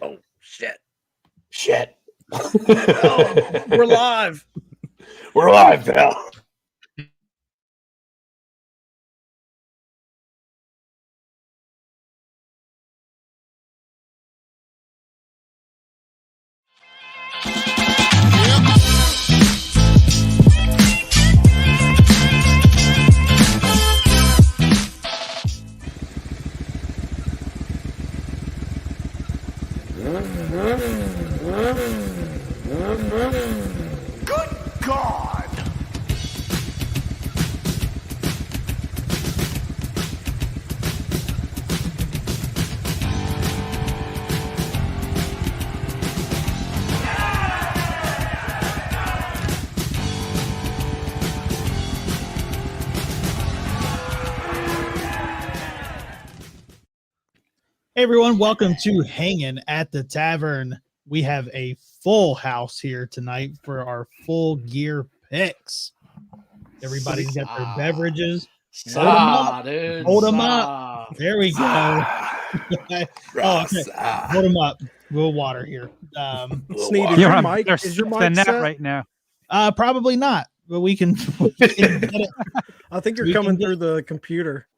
Oh, shit. Shit. Oh, we're live. We're live, pal. Good God! Hey everyone, welcome to Hangin at the Tavern. We have a full house here tonight for our full gear picks. Everybody's got their beverages. Hold them up. There we go. Okay. Hold them up. A little water here. Sneed, is your mic set right now? Probably not, but we can get it. I think you're coming through the computer.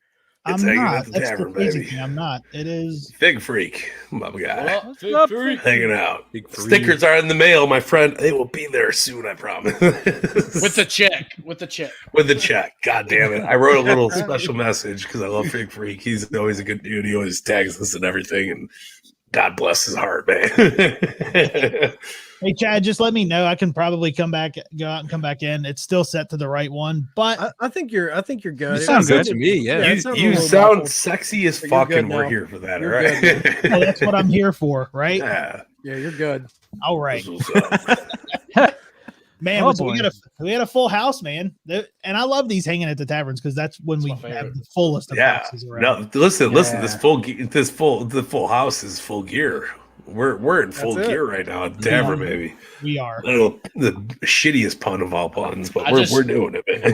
I'm not. That's the crazy thing. I'm not. It is Big Freak, my guy. Big Freak. Hanging out. Stickers are in the mail, my friend. They will be there soon, I promise. With the check. With the check. God damn it. I wrote a little special message because I love Big Freak. He's always a good dude. He always tags us and everything. And God bless his heart, man. Hey Chad, just let me know. I can probably go out and come back in. It's still set to the right one, but I think you're good. You sound good to me. Yeah, you sound sexy as fuck, and we're here for that. You're all right. well, that's what I'm here for, right? Yeah, you're good. All right, man. We had a full house, man, and I love these Hanging at the Taverns because that's when we have the fullest of houses around. No, listen. The full house is full gear. We're in full gear right now at Tavern, baby. We are. The shittiest pun of all puns, but we're doing it, man.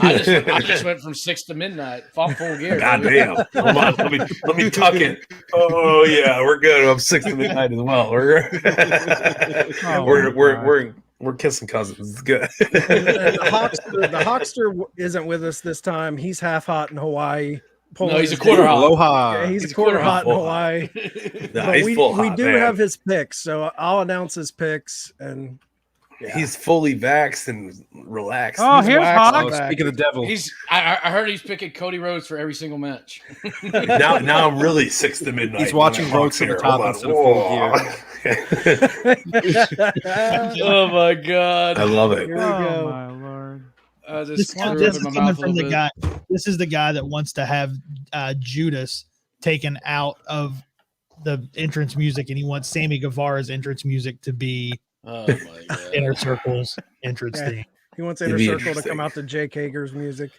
I just went from 6 to midnight. Full gear. God damn. Hold on, let me tuck it. Oh yeah, we're good. I'm 6 to midnight as well. We're kissing cousins. It's good. The Hawkster isn't with us this time. He's half hot in Hawaii. No, he's a quarter hot. Aloha. Yeah, he's a quarter hot in Hawaii. No, we do have his picks, so I'll announce his picks. And he's fully vaxxed and relaxed. Oh, here's Hawk. Speaking of the devil, I heard he's picking Cody Rhodes for every single match. now I'm really 6 to midnight. He's watching Rhodes to the top instead of full gear. Oh my God! I love it. Here we go. Oh my Lord. This is coming from the guy. This is the guy that wants to have Judas taken out of the entrance music, and he wants Sammy Guevara's entrance music to be Inner Circle's entrance theme. He wants Inner Circle to come out to Jake Hager's music.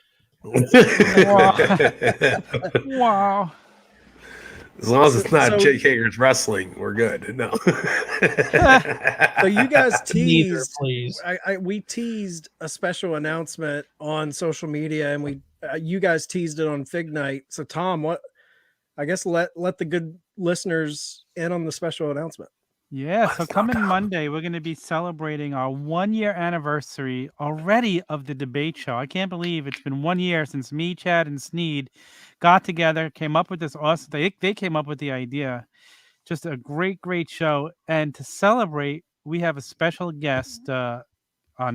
Wow. As long as it's not Jake Hager's wrestling, we're good. No. So you guys teased. Please. We teased a special announcement on social media, and you guys teased it on Fig Night. So Tom, I guess let the good listeners in on the special announcement. Yeah, so coming Monday, we're going to be celebrating our 1-year anniversary already of the debate show. I can't believe it's been 1 year since me, Chad, and Sneed got together, came up with this awesome. They came up with the idea. Just a great show. And to celebrate, we have a special guest on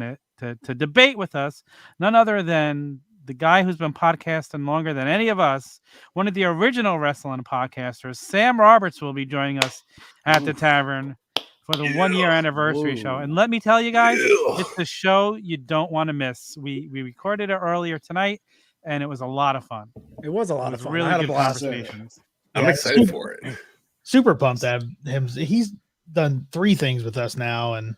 it to debate with us. None other than the guy who's been podcasting longer than any of us, one of the original wrestling podcasters, Sam Roberts, will be joining us at the Tavern for the 1-year anniversary show. And let me tell you guys, it's the show you don't want to miss. We recorded it earlier tonight, and it was a lot of fun. It was a lot of fun. Really I had good a blast. conversations. I'm excited for it. Super pumped to have him. He's done 3 things with us now, and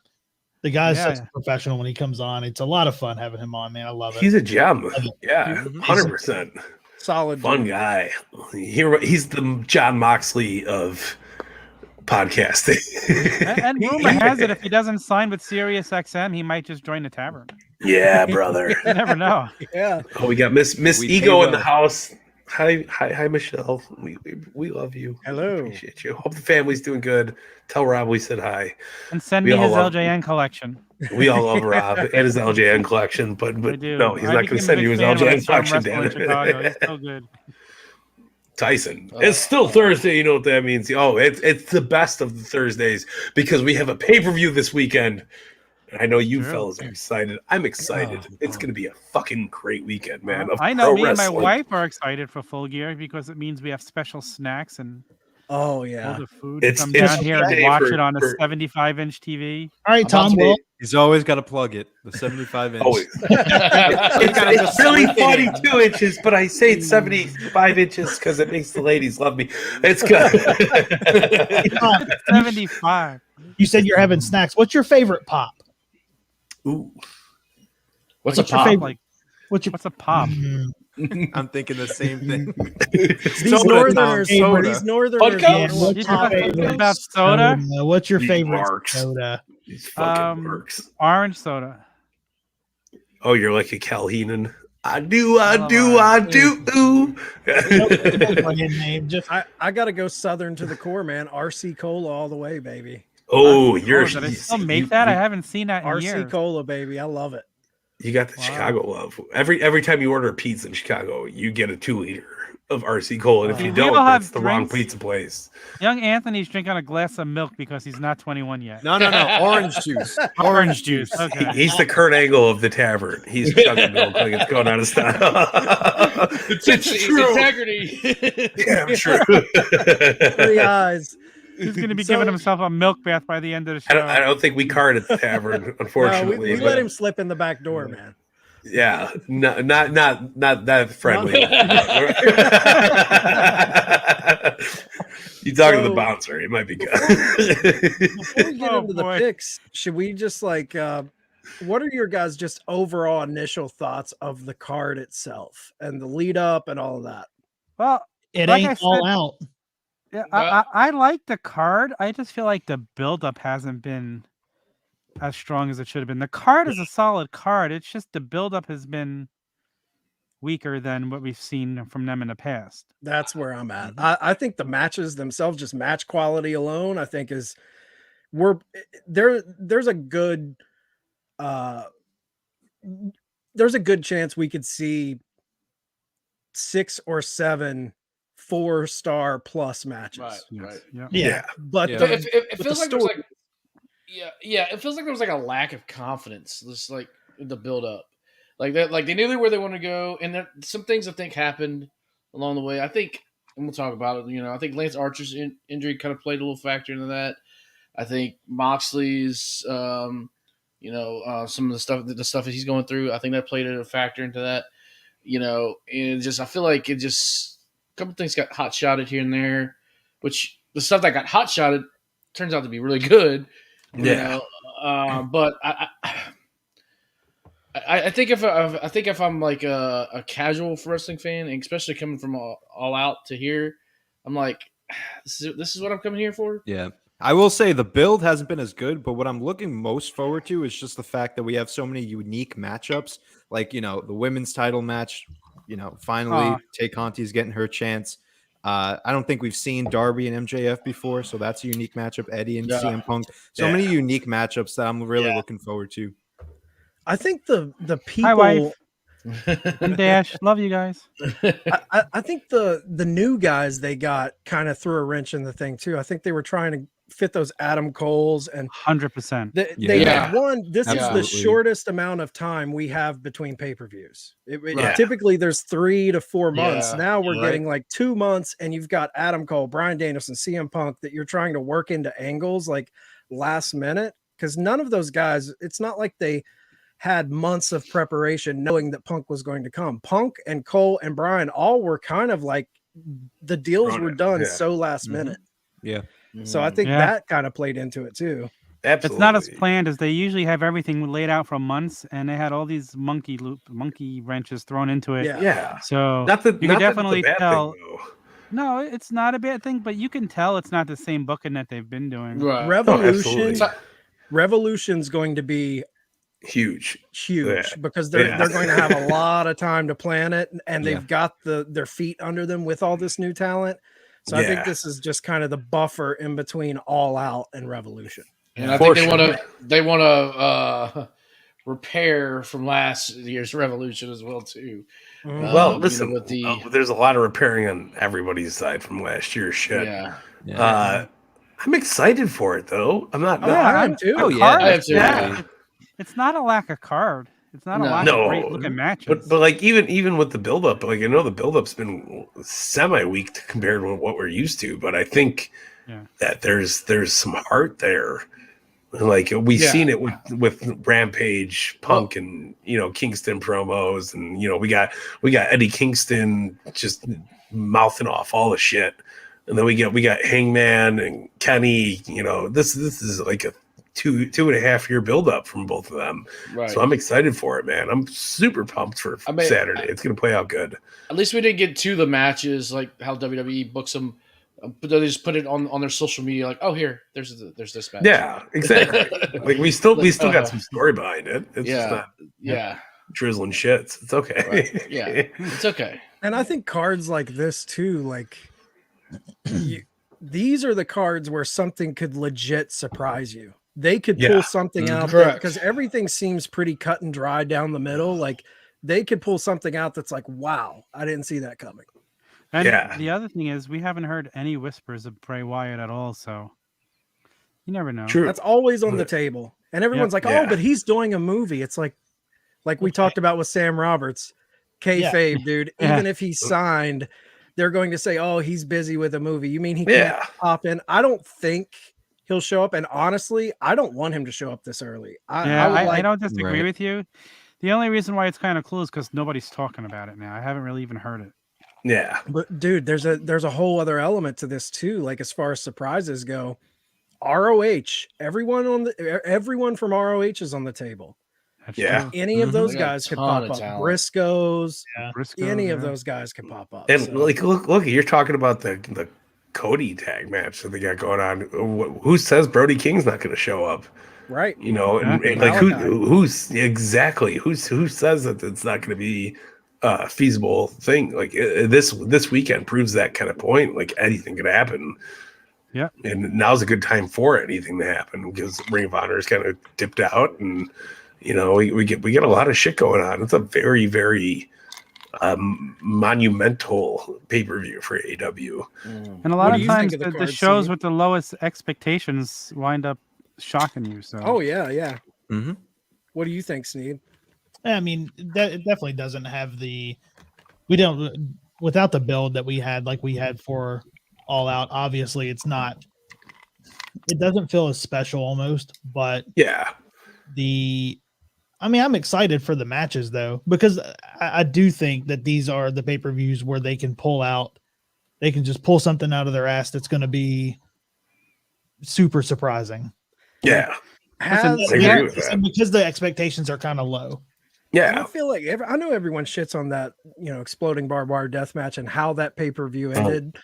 the guy's such a professional when he comes on. It's a lot of fun having him on, man. I love it. He's a gem. Yeah, 100%. Solid. Fun guy. He's the John Moxley of podcasting. and rumor has it, if he doesn't sign with Sirius XM, he might just join the Tavern. Yeah, brother. You never know. Yeah. Oh, we got Miss Ego in the house. Hi, Michelle. We love you. Hello. Appreciate you. Hope the family's doing good. Tell Rob we said hi. And send We me all his love- LJN collection. We all love Rob and his LJN collection, but I do. no, he's I not going to became a send big you his fan when I LJN saw him collection, wrestle in Chicago. He's Dan. so good. Tyson. It's still Thursday. You know what that means? Oh, it's the best of the Thursdays because we have a pay-per-view this weekend. I know you True. fellas are excited. I'm excited. It's going to be a fucking great weekend, man. Of I know pro me and my wrestling. wife are excited for Full Gear because it means we have special snacks and Oh all yeah. the food. It's- Come it's down here okay and watch for- it on a for- 75-inch TV. All right, Tom. Well, He's always got to plug it. The 75-inch. Always. gotta it's just really slip it funny in. 2 inches, but I say it's 75 inches because it makes the ladies love me. It's good. Tom, 75. you said you're having snacks. What's your favorite pop? Ooh. What's a What's your pop? favorite? Like, What's your what's a pop? I'm thinking the same thing. These Soda, Northerners, Tom, soda. these Northerners. Vodka? Yeah, know what's You what your talk favorite about soda? What's your These favorite marks. soda? These fucking Um, works. Orange soda. Oh, you're like a Cal Heenan. I do. Oh, Ooh. Name, just I gotta go Southern to the core, man. RC Cola all the way, baby. Oh, you're. Did I still make that? I haven't seen that in RC years. Cola, baby. I love it. You got the Wow. Chicago love. Every time you order a pizza in Chicago, you get a 2-liter of RC Cola. And if you We don't, all have it's the wrong drinks. pizza place. Young Anthony's drinking a glass of milk because he's not 21 yet. No. Orange juice. Orange juice. Okay. He's the Kurt Angle of the tavern. He's chugging milk like it's going out of style. it's true. Integrity. Damn true. 3 eyes. He's going to be So- giving himself a milk bath by the end of the I show. don't think we card at the tavern, No, unfortunately. we but- let him slip in the back door, man. Yeah, not that friendly. You talking to the So- bouncer? It might be good. Before we get Oh, into boy. the picks, should we just what are your guys' just overall initial thoughts of the card itself and the lead up and all of that? Well, it like I ain't all said- out. yeah, Well- I like the card. I just feel like the buildup hasn't been as strong as it should have been. The card is a solid card. It's just the buildup has been weaker than what we've seen from them in the past. That's where I'm at. I think the matches themselves, just match quality alone, I think there's a good chance we could see 6 or 7 4-star plus matches. Right. Yeah. Yeah. But Yeah. the- It but feels the like there's story- like, yeah. It feels like there was like a lack of confidence. Just like the build up, like that, like they knew where they want to go, and there some things I think happened along the way. I think, and we'll talk about it. I think Lance Archer's injury kind of played a little factor into that. I think Moxley's, some of the stuff that he's going through, I think that played a factor into that. And just I feel like it just a couple things got hot shotted here and there, which the stuff that got hot shotted turns out to be really good. Yeah. But I think if I'm like a casual wrestling fan, and especially coming from all out to here, I'm like, this is what I'm coming here for. Yeah. I will say the build hasn't been as good, but what I'm looking most forward to is just the fact that we have so many unique matchups. Like, the women's title match, finally Tay Conti's getting her chance. I don't think we've seen Darby and MJF before, so that's a unique matchup. Eddie and CM Punk. So many unique matchups that I'm really looking forward to. I think the Hi, people wife. And Dash, love you guys. I think the new guys they got kind of threw a wrench in the thing too. I think they were trying to fit those Adam Coles and 100%. they Yeah. had this Absolutely. is the shortest amount of time we have between pay-per-views. Right. Typically there's 3 to 4 months. Yeah. Now we're Right. getting like 2 months and you've got Adam Cole, Bryan Danielson, CM Punk that you're trying to work into angles like last minute, because none of those guys, it's not like they had months of preparation knowing that Punk was going to come. Punk and Cole and Bryan all were kind of like the deals Run were it, done yeah. so last Mhm. minute. Yeah. So I think Yeah. that kind of played into it too. Absolutely. It's not as planned as they usually have everything laid out for months, and they had all these monkey wrenches thrown into it. Yeah. Yeah. So Not that you not can that it's a definitely bad tell. thing, though. No, it's not a bad thing, but you can tell it's not the same booking that they've been doing. Right. Revolution. absolutely. So- Revolution's going to be huge. because they're going to have a lot of time to plan it, and they've got their feet under them with all this new talent. So I think this is just kind of the buffer in between All Out and Revolution. And I think they want to repair from last year's Revolution as well too. Well, listen, there's a lot of repairing on everybody's side from last year's shit. I'm excited for it though. I'm not. I am too. Oh yeah, I am too. It's not a lack of card. It's not a lack of great looking matches. But like even with the build up, like I know the build up's been semi-weak compared to what we're used to, but I think that there's some heart there. Like we've seen it with Rampage, Punk, and Kingston promos, and we got Eddie Kingston just mouthing off all the shit, and then we got Hangman and Kenny. This is like a 2.5 year build up from both of them. Right. So I'm excited for it, man. I'm super pumped for Saturday. It's gonna play out good. At least we didn't get to the matches like how WWE books them. But they just put it on their social media, like, oh, here, there's this match. Yeah, exactly. Like we still got some story behind it. It's just not drizzling shits. It's okay. Right. Yeah, it's okay. And I think cards like this too, like these are the cards where something could legit surprise you. They could pull something out because everything seems pretty cut and dry down the middle. Like they could pull something out that's like, wow, I didn't see that coming. And the other thing is we haven't heard any whispers of Bray Wyatt at all, so you never know. True. That's always on the table. And everyone's like, oh, but he's doing a movie. It's like we talked about with Sam Roberts. Kayfabe, dude. Even if he's signed, they're going to say, oh, he's busy with a movie. You mean he can't pop in? I don't think he'll show up. And honestly, I don't want him to show up this early. I don't disagree with you. The only reason why it's kind of cool is because nobody's talking about it now. I haven't really even heard it. Yeah, but dude, there's a whole other element to this too. Like as far as surprises go, ROH, everyone from ROH is on the table. Any of those guys could pop up. Briscoes, any of those guys can pop up. And like, look, you're talking about the Cody tag match that they got going on. Who says Brody King's not going to show up? Right. And like who says that it's not going to be feasible thing? Like this weekend proves that kind of point. Like anything could happen. Yeah, and now's a good time for anything to happen because Ring of Honor is kind of dipped out, and we get a lot of shit going on. It's a very, very monumental pay-per-view for AEW. And a lot of times the shows with the lowest expectations wind up shocking you. So Mm-hmm. What do you think, Sneed? I mean, it definitely doesn't have without the build that we had, like we had for All Out. Obviously, it doesn't feel as special almost, but I'm excited for the matches though, because I do think that these are the pay-per-views where they can just pull something out of their ass that's going to be super surprising. Yeah. Because the expectations are kind of low. Yeah, I feel like I know everyone shits on that, exploding barbed wire death match and how that pay-per-view ended.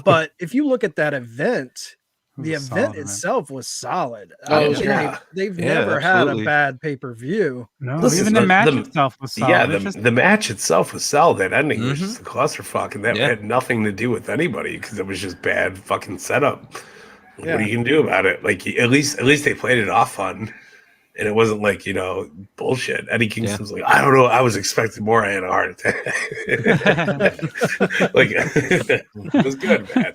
But if you look at that event, the event itself was solid. They've never had a bad pay-per-view. No, even the match itself was solid. Yeah, the match itself was solid. That ending was just a clusterfuck, and that had nothing to do with anybody because it was just bad fucking setup. What are you gonna do about it? Like at least they played it off fun. And it wasn't like, bullshit. Eddie Kingston's like, I don't know. I was expecting more. I had a heart attack. Like, it was good, man.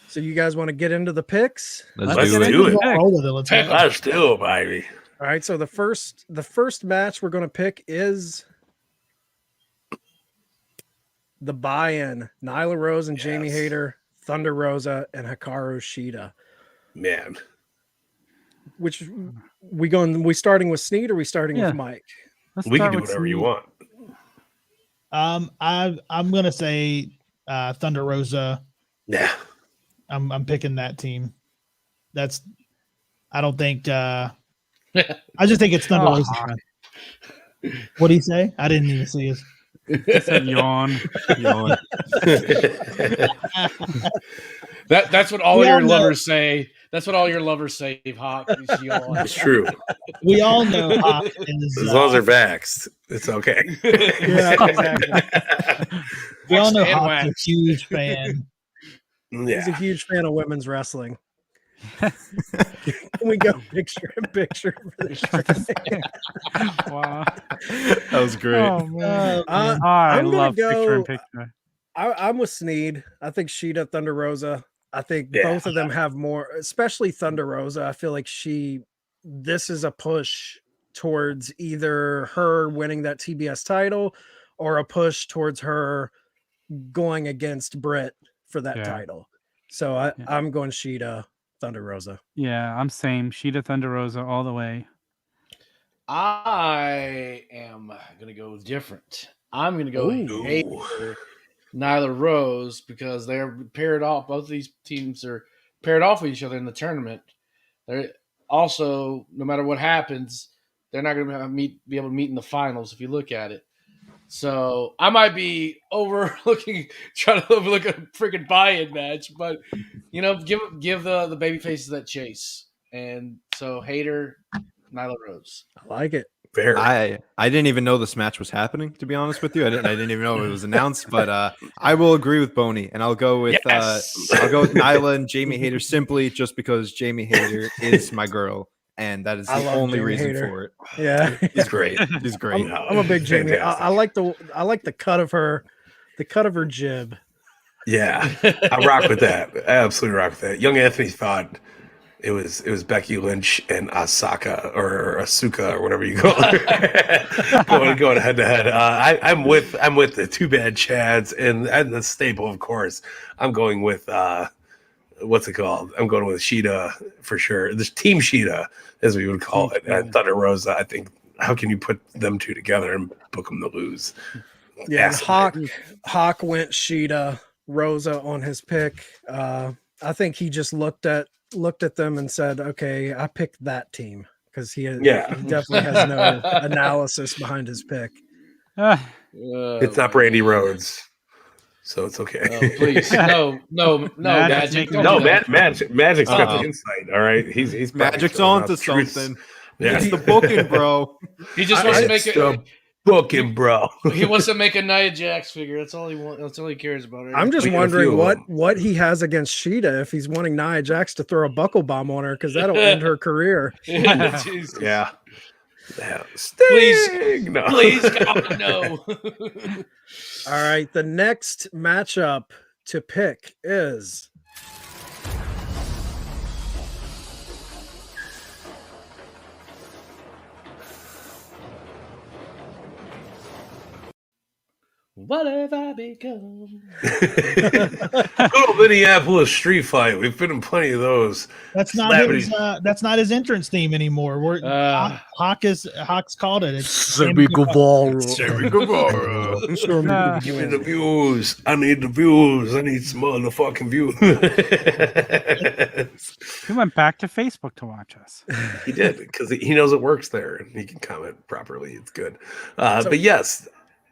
So you guys want to get into the picks? Let's do it. Let's do it, baby. All right. So the first match we're going to pick is the buy-in. Nyla Rose and Jamie Hayter, Thunder Rosa, and Hikaru Shida. Man. Which we starting with Sneed or we starting with Mike? We can do whatever you want. I'm gonna say Thunder Rosa. Yeah. I'm picking that team. I don't think I just think it's Thunder Rosa. What do you say? I didn't even see it. He said yawn. That's what all your lovers say. That's what all your lovers say, Hawk. It's true. We all know Hawk is. As long as they're vaxxed, it's okay. Yeah, exactly. We all know And Hawk's wax. a huge fan. He's a huge fan of women's wrestling. Can we go picture in picture for this? Wow. That was great. Oh, man. I I'm gonna love picture in go- picture. I'm with Sneed. I think Sheeta, Thunder Rosa. I think Yeah. both of them have more, especially Thunder Rosa. I feel like this is a push towards either her winning that TBS title or a push towards her going against Britt for that title. So I'm going Sheeta, Thunder Rosa. Yeah, I'm same. Sheeta Thunder Rosa all the way. I am going to go different. I'm going to go Ooh. Hater, Nyla Rose, because they're paired off. Both of these teams are paired off with each other in the tournament. They're also, no matter what happens, they're not going to be able to meet in the finals if you look at it. So I might be trying to overlook a freaking buy-in match, but give the baby faces that chase. And so Hater, Nyla Rose. I like it. Fair. I didn't even know this match was happening, to be honest with you. I didn't even know it was announced, but I will agree with Boney, and I'll go with Nyla and Jamie Hayter simply just because Jamie Hayter is my girl, and that is the only Jamie reason Hayter. for it. Yeah, He's great. He's great. I'm a big Jamie. Fantastic. I like the cut of her, jib. Yeah, I rock with that. I absolutely rock with that. Young Anthony thought it was Becky Lynch and Asuka or whatever you call her going head to head. I'm with the Two Bad Chads and the staple, of course. I'm going with what's it called? I'm going with Sheeta for sure. This Team Sheeta, as we would call it, and Thunder Rosa. I think how can you put them two together and book them to lose? Yeah, Hawk went Sheeta, Rosa on his pick. I think he just looked at them and said, "Okay, I picked that team," because he definitely has no analysis behind his pick. It's not Brandy Rhodes, so it's okay. Oh, please, no, Magic. Magic's got the insight. All right, he's Magic's onto something. Yeah. It's the booking, bro. He just wants to make it. Booking, bro. He wants to make a Nia Jax figure. That's all he wants. That's all he cares about. Right? I'm just Making a wondering few of what he has against Sheeta if he's wanting Nia Jax to throw a buckle bomb on her because that'll end her career. Jesus. Yeah. Please, no. please, God, no. All right, the next matchup to pick is What have I become? Little Minneapolis street fight. We've been in plenty of those. That's not his entrance theme anymore. Hawk's called it. It's Sammy Guevara. Give me the views. I need the views. I need some motherfucking views. He went back to Facebook to watch us. He did because he knows it works there and he can comment properly. It's good. But yes.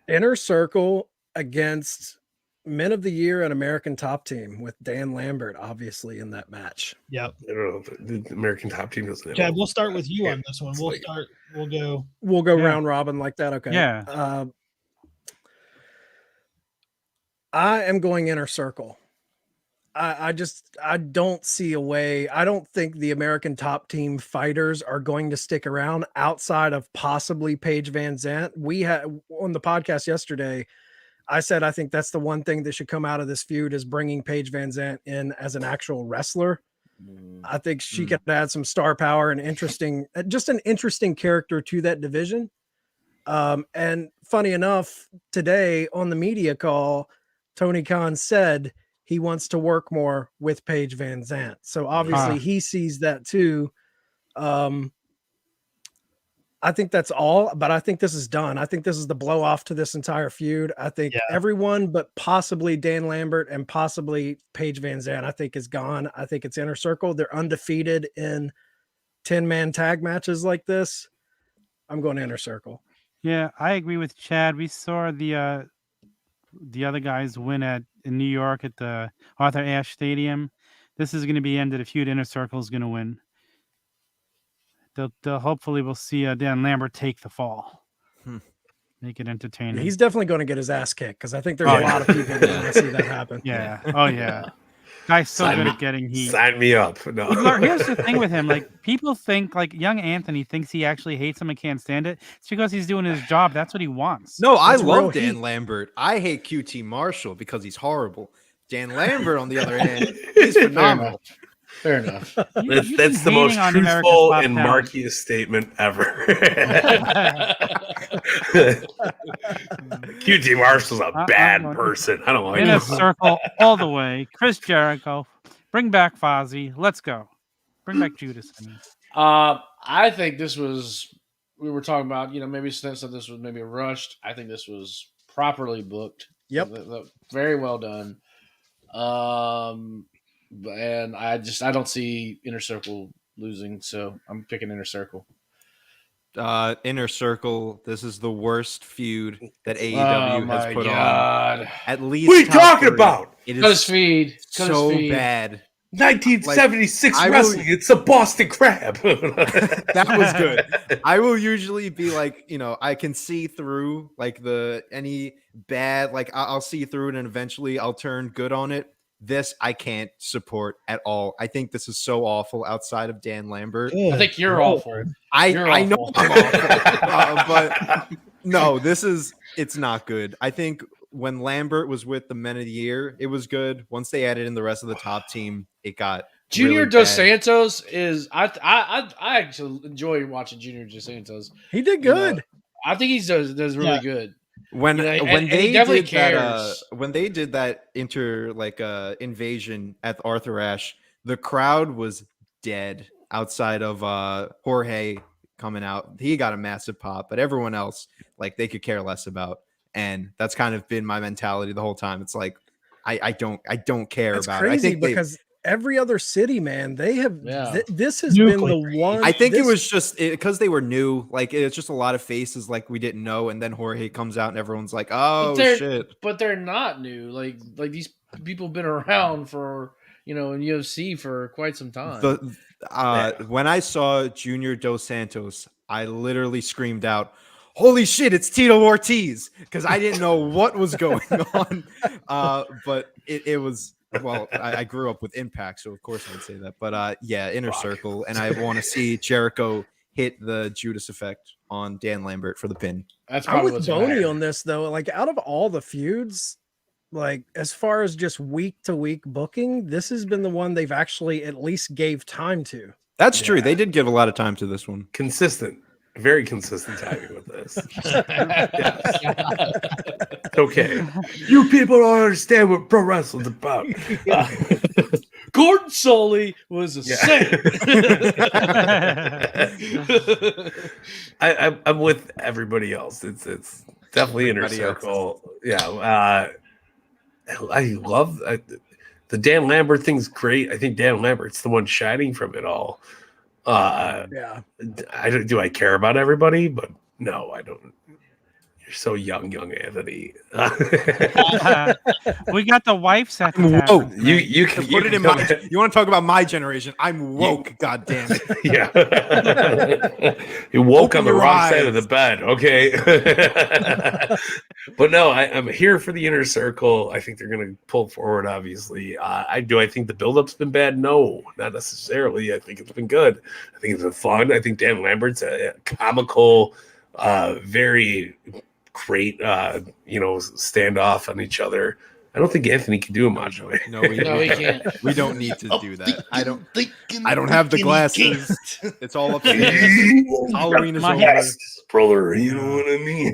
Inner Circle against Men of the Year and American Top Team with Dan Lambert, obviously, in that match. Yep. I don't know if the American Top Team doesn't. Chad, we'll start with you on this one. We'll go round robin like that. Okay. Yeah. I am going Inner Circle. I don't see a way. I don't think the American Top Team fighters are going to stick around outside of possibly Paige Van Zandt. We had on the podcast yesterday, I said I think that's the one thing that should come out of this feud is bringing Paige Van Zandt in as an actual wrestler. I think she could add some star power and just an interesting character to that division. And funny enough, today on the media call, Tony Khan said he wants to work more with Paige Van Zandt. So obviously he sees that too. I think that's all, but I think this is done. I think this is the blow off to this entire feud. I think everyone, but possibly Dan Lambert and possibly Paige Van Zandt, I think is gone. I think it's Inner Circle. They're undefeated in 10-man tag matches like this. I'm going Inner Circle. Yeah, I agree with Chad. We saw the other guys win in New York at the Arthur Ashe Stadium. this is going to be the end of the feud. Inner Circle is going to win. They'll hopefully we'll see Dan Lambert take the fall. Make it entertaining. He's definitely going to get his ass kicked because I think there's a lot of people that want to see that happen. Yeah. Oh yeah. Guy's so good at getting heat. Sign me up. No. Here's the thing with him. Like, people think, like, young Anthony thinks he actually hates him and can't stand it. It's because he's doing his job. That's what he wants. No, I That's real love Dan heat. Lambert. I hate QT Marshall because he's horrible. Dan Lambert, on the other hand, he's phenomenal. Fair enough. That's the most truthful and markiest statement ever. QT Marshall's a bad person. I don't like Inner him. Circle all the way. Chris Jericho. Bring back Fozzy. Let's go. Bring back Judas. I mean. I think this was, we were talking about, maybe since this was maybe rushed. I think this was properly booked. Yep. Very well done. And I don't see Inner Circle losing, so I'm picking Inner Circle. Inner Circle, this is the worst feud that AEW has put on. At least what are you talking about? It Cut his feed. so bad. 1976 Like, wrestling. It's a Boston Crab. That was good. I will usually be like, I can see through like any bad, like I'll see through it and eventually I'll turn good on it. This I can't support at all. I think this is so awful outside of Dan Lambert. I think you're awful. I know I'm awful. But no, it's not good. I think when Lambert was with the Men of the Year, it was good. Once they added in the rest of the top team, it got Junior really Dos bad. Santos is I actually enjoy watching Junior Dos Santos. He did good. I think he does really good. When and they he definitely did cares. when they did that invasion at Arthur Ashe, the crowd was dead outside of Jorge coming out. He got a massive pop, but everyone else, like, they could care less about. And that's kind of been my mentality the whole time. It's like I don't care That's about crazy it. I think because every other city, man, they have this has Nuclear. been the one. I think it was just because they were new. Like, it's just a lot of faces like we didn't know, and then Jorge comes out and everyone's like, "Oh shit!" But they're not new. Like these people have been around for in UFC for quite some time. When I saw Junior Dos Santos, I literally screamed out, "Holy shit, it's Tito Ortiz!" Because I didn't know what was going on. But it was. Well, I grew up with Impact, so of course I would say that. But Inner Circle, and I want to see Jericho hit the Judas effect on Dan Lambert for the pin. That's I'm probably with what's Boney on this though. Like, out of all the feuds, like as far as just week to week booking, this has been the one they've actually at least gave time to. That's true. They did give a lot of time to this one. Consistent. Very consistent timing with this. It's okay. You people don't understand what pro wrestling's about. Gordon Soley was a saint. I'm with everybody else. It's definitely Inner Circle. Yeah. I love the Dan Lambert thing's great. I think Dan Lambert's the one shining from it all. Do I care about everybody? But no, I don't. You're so young Anthony. We got the wife set. Oh, you can put it in my. You want to talk about my generation? I'm woke. God damn it. Yeah. You woke Open on the your wrong eyes. side of the bed. Okay. But no, I'm here for the Inner Circle. I think they're going to pull forward, obviously. I think the build-up's been bad? No, not necessarily. I think it's been good. I think it's been fun. I think Dan Lambert's a comical, very great, standoff on each other. I don't think Anthony can do much. No, we can't. We don't need to do that. I don't have the glasses. It's all up to you. Halloween is over. Brother, you know what I mean?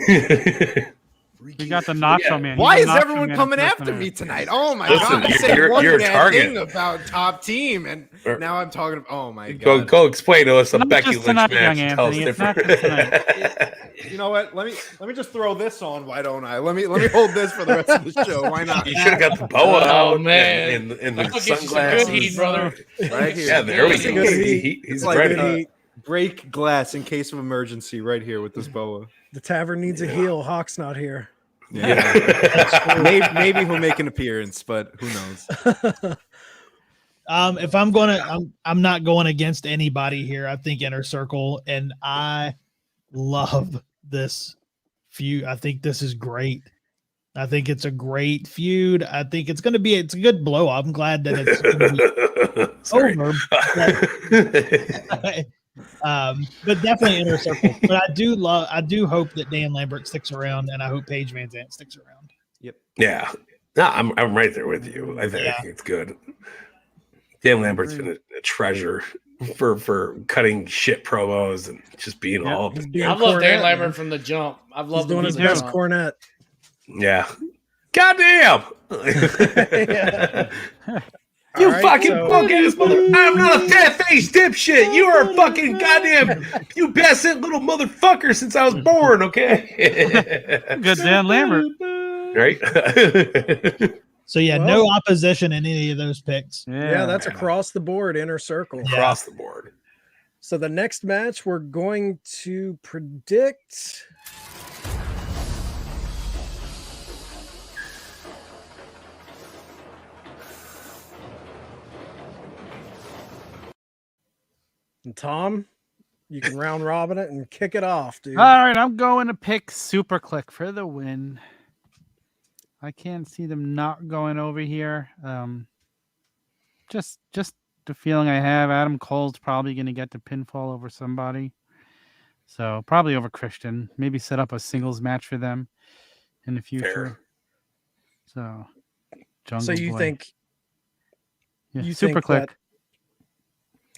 We got the Nacho Man. Why He's is the Nacho everyone Man coming after impersonator. me tonight? Oh my Listen, god! I said you're one a bad target. thing about top team, and now I'm talking. Oh my god! Go explain to us a Not Becky just Lynch tonight, match. young Tell us Anthony. It's not different. just tonight. You know what? Let me just throw this on. Why don't I? Let me hold this for the rest of the show. Why not? You should have got the boa Oh, out, man. and the That'll get you some good sunglasses. heat, brother. Right here. Yeah, there we That's a go. good heat. He's like ready. Break glass in case of emergency. Right here with this boa. The tavern needs a heel. Hawk's not here. Yeah. maybe he'll make an appearance, but who knows? If I'm gonna, I'm not going against anybody here. I think Inner Circle, and I love this feud. I think this is great. I think it's a great feud. I think it's a good blow up. I'm glad that it's over. But definitely Inner Circle. But I do hope that Dan Lambert sticks around, and I hope Paige Van Zandt sticks around. Yep. Yeah. No, I'm right there with you. I think it's good. Dan Lambert's been a treasure for cutting shit promos and just being all. I've loved Dan Lambert from the jump. I've loved doing his best cornet. Yeah. Goddamn. Yeah. You fucking ass mother. I'm not a fat face dipshit. You are a fucking goddamn pubescent little motherfucker since I was born, okay? Good Dan Lambert. Right? So no opposition in any of those picks. Yeah, that's across the board, Inner Circle. Across the board. So the next match we're going to predict. And Tom, you can round robin it and kick it off, dude. All right, I'm going to pick Super Click for the win. I can't see them not going over here. Just the feeling I have. Adam Cole's probably going to get the pinfall over somebody. So probably over Christian. Maybe set up a singles match for them in the future. Fair. So you think Super Click.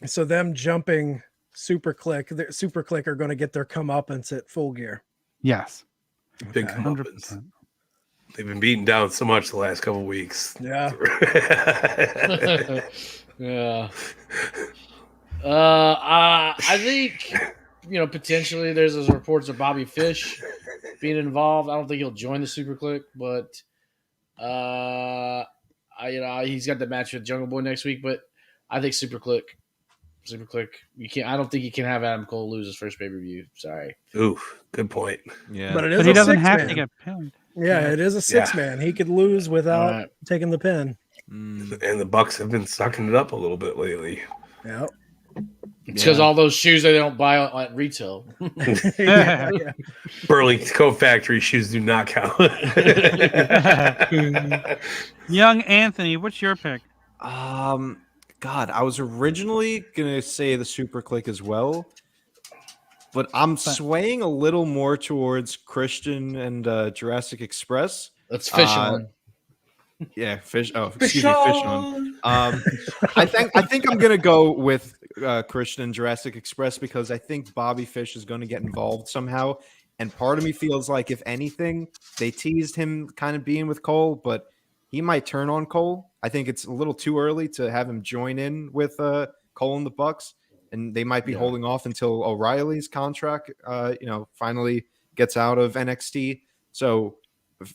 So them jumping Super Click are going to get their comeuppance at Full Gear. Yes. Big comeuppance. 100%. They've been beaten down so much the last couple of weeks. Yeah. Yeah. I think, potentially there's those reports of Bobby Fish being involved. I don't think he'll join the Super Click, but he's got the match with Jungle Boy next week. But I think Super Click, you can't. I don't think you can have Adam Cole lose his first pay-per-view. Sorry. Ooh, good point. Yeah, but he doesn't have to get pinned. Yeah, it is a 6-man. He could lose without taking the pin. And the Bucks have been sucking it up a little bit lately. Yeah. It's because all those shoes they don't buy at retail. Burlington Factory shoes do not count. Young Anthony, what's your pick? God, I was originally gonna say the Super Click as well, but I'm swaying a little more towards Christian and Jurassic Express. Let's fish on. Yeah, fish. Oh, excuse me, fish on. I think I'm gonna go with Christian and Jurassic Express because I think Bobby Fish is going to get involved somehow, and part of me feels like if anything, they teased him kind of being with Cole, but he might turn on Cole. I think it's a little too early to have him join in with Cole and the Bucks, and they might be holding off until O'Reilly's contract, finally gets out of NXT. So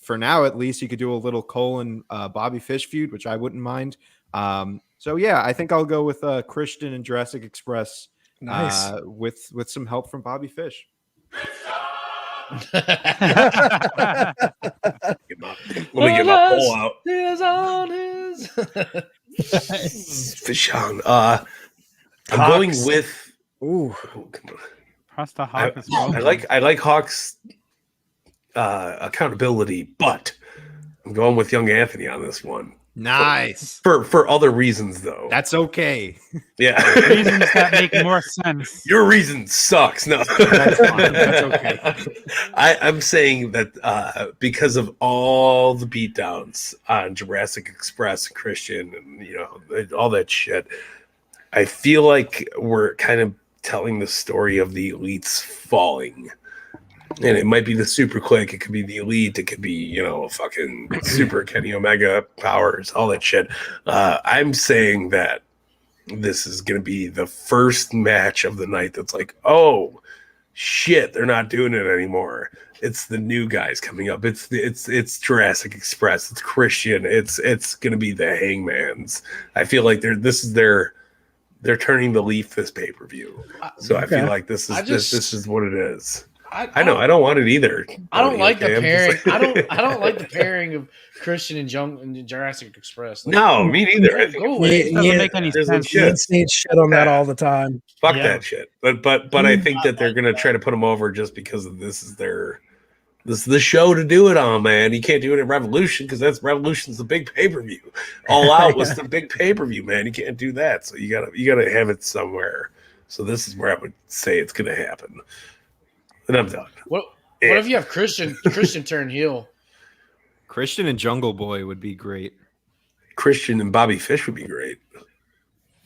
for now, at least, you could do a little Cole and Bobby Fish feud, which I wouldn't mind. I think I'll go with Christian and Jurassic Express. Nice. With some help from Bobby Fish. Let me get my pole out. Fish on. I'm going with. Ooh. I like Hawk's accountability, but I'm going with Young Anthony on this one. Nice. For other reasons, though. That's okay. Yeah. Reasons that make more sense. Your reason sucks. No. That's fine. That's okay. I'm saying that because of all the beatdowns on Jurassic Express, Christian, and all that shit, I feel like we're kind of telling the story of the elites falling. And it might be the Super Click, it could be the Elite, it could be, fucking Super Kenny Omega powers, all that shit. I'm saying that this is going to be the first match of the night that's like, oh, shit, they're not doing it anymore. It's the new guys coming up. It's Jurassic Express. It's Christian. It's going to be the Hangmans. I feel like they're turning the leaf this pay-per-view. So I feel like this is what it is. I know. I don't want it either. I don't like the I'm pairing. just like- I don't like the pairing of Christian and Jurassic Express. Like, No, me neither. I think go away. It doesn't make any there's some sense. shit. Vince needs shit on that all the time. Fuck Yeah. that shit. But I think that they're gonna try to put them over just because of this is the show to do it on, man. You can't do it at Revolution because Revolution's the big pay-per-view. All Out was the big pay-per-view, man. You can't do that. So you gotta have it somewhere. So this is where I would say it's gonna happen. And I'm done. What if you have Christian turn heel? Christian and Jungle Boy would be great. Christian and Bobby Fish would be great.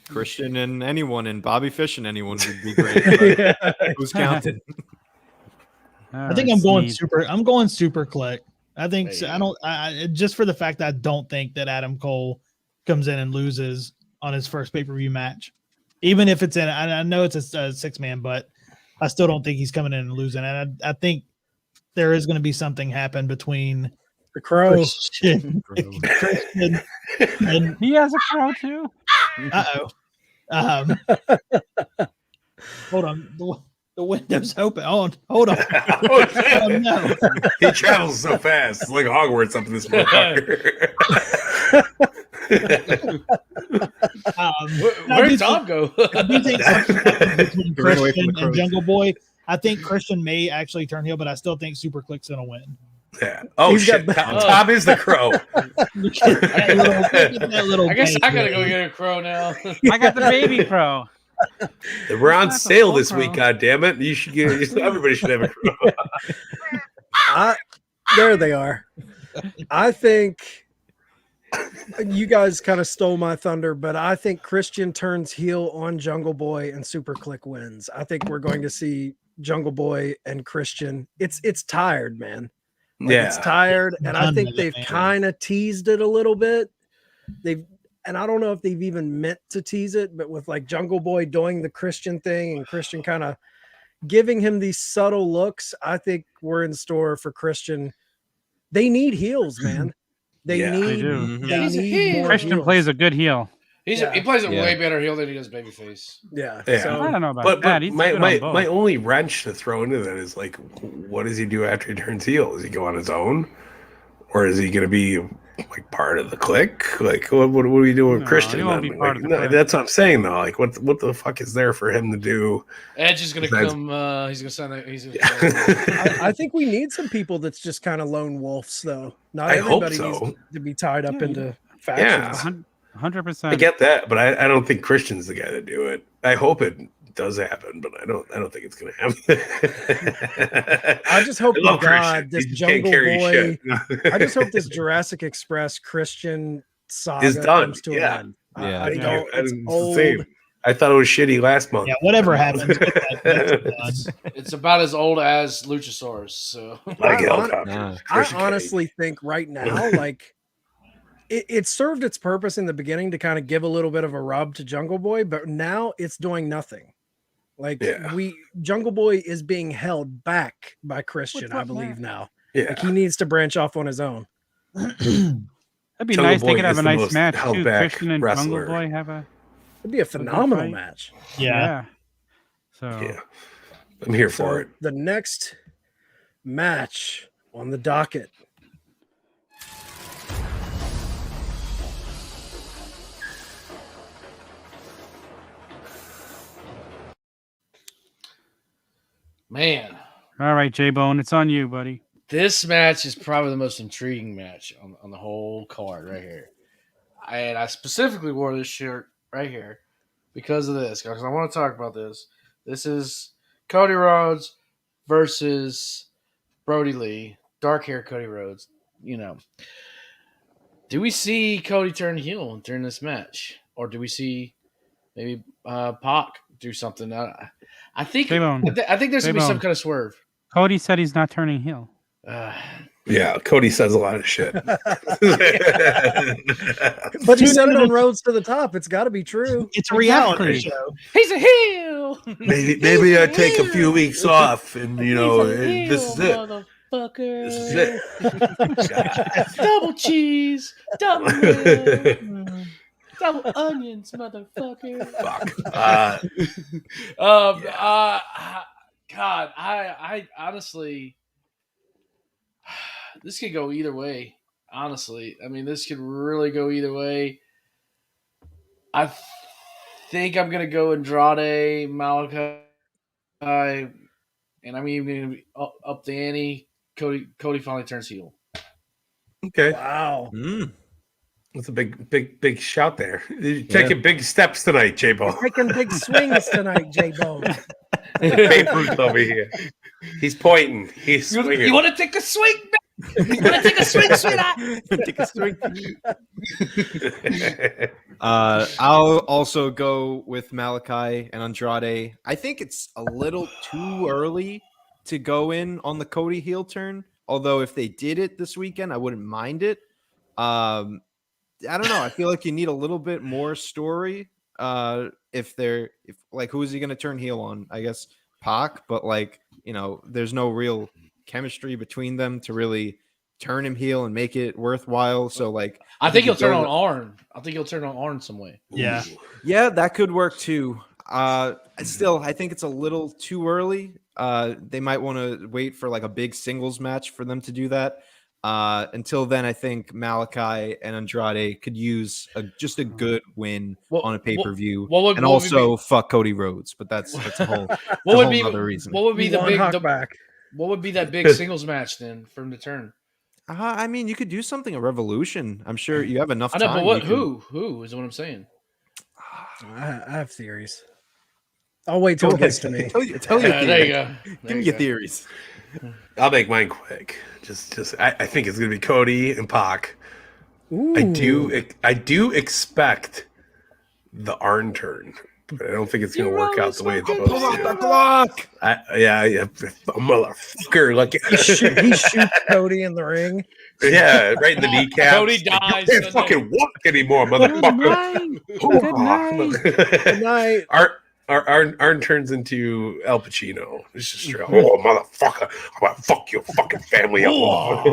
Christian and anyone, and Bobby Fish and anyone would be great. But who's counting? I think I'm going super click. I think I just for the fact that I don't think that Adam Cole comes in and loses on his first pay-per-view match. Even if it's I know it's a 6-man, but I still don't think he's coming in and losing. And I think there is going to be something happen between The Crow. Christian and He has a crow too. hold on. The window's open. Hold on. Oh, No. he travels so fast. It's like Hogwarts up in this motherfucker. Where did Tom go? I do think something happens between He ran away Christian from the and crows. Jungle Boy. I think Christian may actually turn heel, but I still think Super Click's gonna win. Yeah. Oh He's shit. got- Tom is the Crow. That little I guess I gotta baby. go get a crow now. I got the baby crow. We're on That's a sale full this crow. week. God damn it! You should get. Everybody should have a Crow. There they are. I think you guys kind of stole my thunder, but I think Christian turns heel on Jungle Boy and Super Click wins. I think we're going to see Jungle Boy and Christian. It's tired, man. Like, Yeah. it's tired, and I Done think with it, they've man. kind of teased it a little bit. And I don't know if they've even meant to tease it, but with like Jungle Boy doing the Christian thing and Christian kind of giving him these subtle looks, I think we're in store for Christian. They need heels, man. They Yeah. need. They do. They He's a need heel. more Christian heels. plays a good heel. He plays a way better heel than he does babyface. Yeah. Yeah. I So don't know about But that. He's my good my, on both. my only wrench to throw into that is like, what does he do after he turns heel? Does he go on his own, or is he going to be like part of the clique? Like, what are we doing with No, Christian? he won't then? be part Like, of the no, clique. that's what I'm saying though. Like, what the fuck is there for him to do? Edge is gonna Besides- come. He's gonna sign that. He's gonna. I think we need some people that's just kind of lone wolves, though. Not I hope everybody so. needs to be tied up Yeah. into factions. 100%. I get that, but I don't think Christian's the guy to do it. I hope it does happen, but I don't think it's going to happen. I just hope I to love God Christian. this He just can't Jungle carry Boy. shit. I just hope this Jurassic Express Christian saga Is done. comes to Yeah. an end. Yeah. I Thank don't. you. It's the old. same. I thought it was shitty last month. Yeah, whatever happens. with that, that's done. It's about as old as Luchasaurus. So Like I- helicopters. I Christian I honestly think right now, like it served its purpose in the beginning to kind of give a little bit of a rub to Jungle Boy, but now it's doing nothing. Like Yeah. Jungle Boy is being held back by Christian, I what believe now. Yeah. Like he needs to branch off on his own. That'd be Jungle nice. Boy They could have is a the nice most match held too. back Christian and wrestler. Jungle Boy have a It'd be a phenomenal fight. match. Yeah. So Yeah. I'm here for So it. the next match on the docket. man, all right, J Bone, it's on you, buddy. this match is probably the most intriguing match on the whole card right here. And I specifically wore this shirt right here because of this, because I want to talk about this. This is Cody Rhodes versus Brody Lee, dark hair Cody Rhodes. You know, do we see Cody turn heel during this match, or do we see maybe Pac do something? I think J-Bone. I think there's gonna be some J-Bone. kind of swerve. Cody said he's not turning heel. Yeah, Cody says a lot of shit. But you said it on Roads to the Top. It's got to be true. It's a reality Exactly. show. He's a heel. maybe I take a few weeks off, and you know, He's a heel, this is it. motherfucker. This is it. Double cheese, double milk, double onions, motherfucker. Fuck. God, I honestly, this could go either way. Honestly, I mean, this could really go either way. I think I'm gonna go Andrade, Malachi, and I'm even gonna be up the ante. Cody finally turns heel. Okay. Wow. That's a big shout there. You're taking big steps tonight, J-Bo. Taking big swings tonight, J-Bo. Babe Ruth over here. He's pointing. He's swinging. You want to take a swing? You want to take a swing, sweetheart? Take a swing. I'll also go with Malachi and Andrade. I think it's a little too early to go in on the Cody heel turn. Although if they did it this weekend, I wouldn't mind it. I don't know. I feel like you need a little bit more story. If who is he going to turn heel on? I guess Pac, but there's no real chemistry between them to really turn him heel and make it worthwhile. So I think he'll turn on Arn. I think he'll turn on Arn some way. Yeah. Yeah, that could work too. Still, I think it's a little too early. They might want to wait for a big singles match for them to do that. Until then, I think Malachi and Andrade could use just a good win on a pay-per-view, and also fuck Cody Rhodes. But that's a whole other reason. What would be what would be that big singles match then for him to turn? I mean, you could do something at Revolution. I'm sure you have enough time. I know, but who is what I'm saying. I have theories. I'll wait till it gets to me. Tell your theories. There you go. Give me your theories. I'll make mine quick. I think it's gonna be Cody and Pac. Ooh. I do expect the Arn turn, but I don't think it's gonna work out the way it's supposed to. The clock. Yeah, motherfucker! He shoots Cody in the ring. Yeah, right in the kneecap. Cody dies. You can't fucking walk anymore, motherfucker. Good night. Arn turns into Al Pacino. It's just straight. Oh, motherfucker! I'm gonna fuck your fucking family up.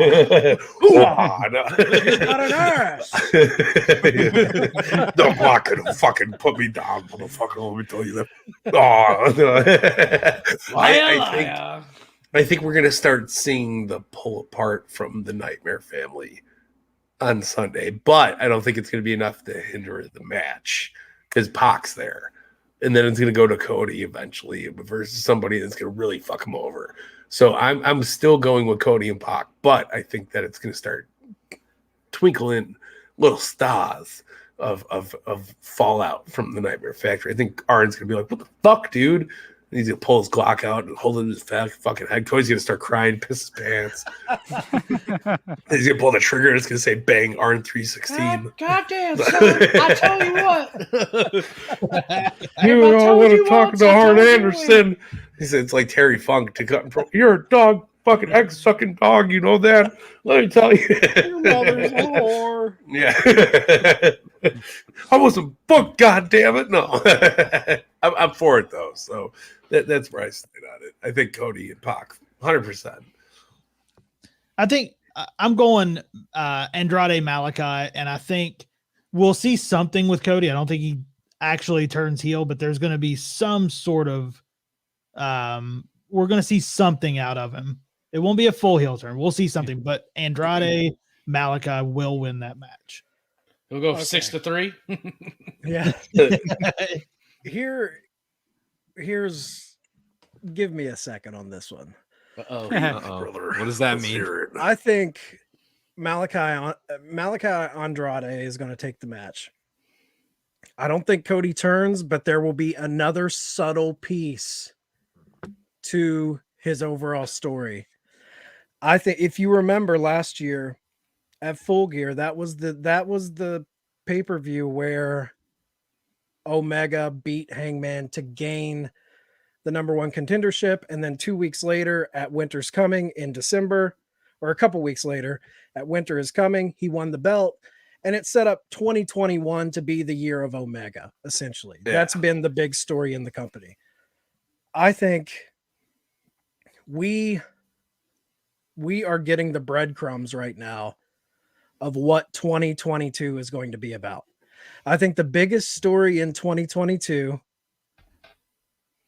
Got an ass. Don't block gonna fucking put me down, motherfucker. Let me tell you that. I think we're gonna start seeing the pull apart from the Nightmare family on Sunday, but I don't think it's gonna be enough to hinder the match because Pac's there. And then it's going to go to Cody eventually versus somebody that's going to really fuck him over. So I'm still going with Cody and Pac, but I think that it's going to start twinkling little stars of fallout from the Nightmare Factory. I think Arn's going to be like, what the fuck, dude? And he's going to pull his Glock out and hold it in his fucking head. Cody's going to start crying, piss his pants. He's going to pull the trigger. It's going to say, bang, Arn 316. Goddamn, son. I tell you what. You don't want to talk to Arn Anderson. He said, it's like Terry Funk to cut and pro. You're a dog, fucking egg-sucking dog. You know that? Let me tell you. Your mother's a whore. Yeah. I wasn't booked, goddammit. No. I'm for it, though. So that's where I stand on it. I think Cody and Pac, 100%. I think I'm going Andrade Malachi, and I think we'll see something with Cody. I don't think he actually turns heel, but there's going to be some sort of we're going to see something out of him. It won't be a full heel turn. We'll see something, but Andrade Malachi will win that match. We'll go 6-3. Yeah. Here's give me a second on this one. Brother. What does that mean? I think Malachi Andrade is going to take the match. I don't think Cody turns, but there will be another subtle piece to his overall story. I think if you remember last year at Full Gear, that was the pay-per-view where Omega beat Hangman to gain the #1 contendership, and then 2 weeks later at Winter's Coming in December, or a couple weeks later at Winter is Coming, he won the belt, and it set up 2021 to be the year of Omega, essentially. Yeah. That's been the big story in the company. I think we are getting the breadcrumbs right now of what 2022 is going to be about. I think the biggest story in 2022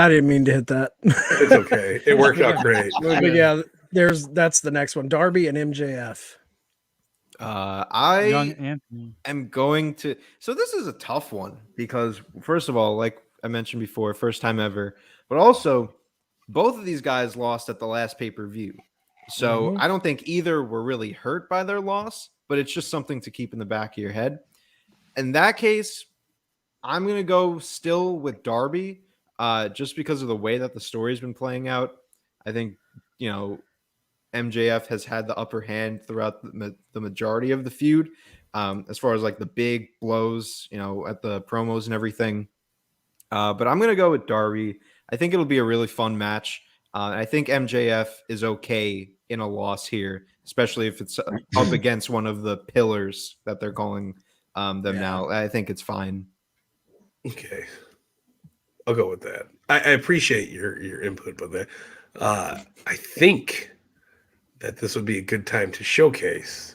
I didn't mean to hit that. It's okay. It worked out great. But yeah, that's the next one. Darby and MJF. Young I Anthony. am going to. So this is a tough one because, first of all, like I mentioned before, first time ever, but also both of these guys lost at the last pay-per-view. So I don't think either were really hurt by their loss, but it's just something to keep in the back of your head. In that case, I'm going to go still with Darby just because of the way that the story's been playing out. I think, MJF has had the upper hand throughout the majority of the feud as far as like the big blows, at the promos and everything. But I'm going to go with Darby. I think it'll be a really fun match. I think MJF is okay in a loss here, especially if it's up against one of the pillars that they're calling them now. I think it's fine. Okay. I'll go with that. I appreciate your input, but I think that this would be a good time to showcase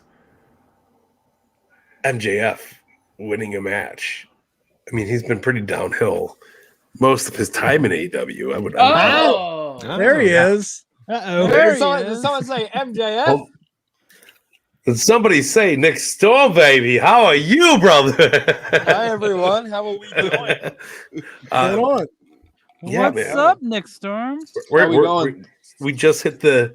MJF winning a match. I mean, he's been pretty downhill most of his time in AEW. I would. There he is. Uh-oh. Did someone say MJF? Oh, did somebody say Nick Storm, baby? How are you, brother? Hi, everyone. How are we doing? Hold on. Yeah, What's man. up, Nick Storm? How we going? We just hit the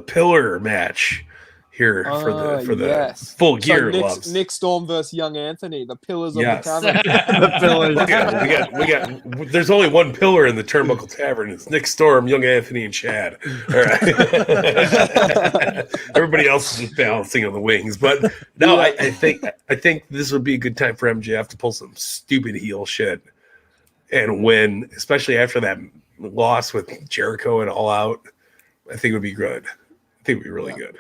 pillar match here for the yes. full gear So loves. Nick Storm versus Young Anthony, the pillars Yes. of the tavern. The pillars. we got. There's only one pillar in the Turnbuckle Tavern. It's Nick Storm, Young Anthony, and Chad. All right. Everybody else is just balancing on the wings. But no, Yeah. I think this would be a good time for MJF to pull some stupid heel shit and win, especially after that loss with Jericho and All Out. I think it would be good. I think it would be really good.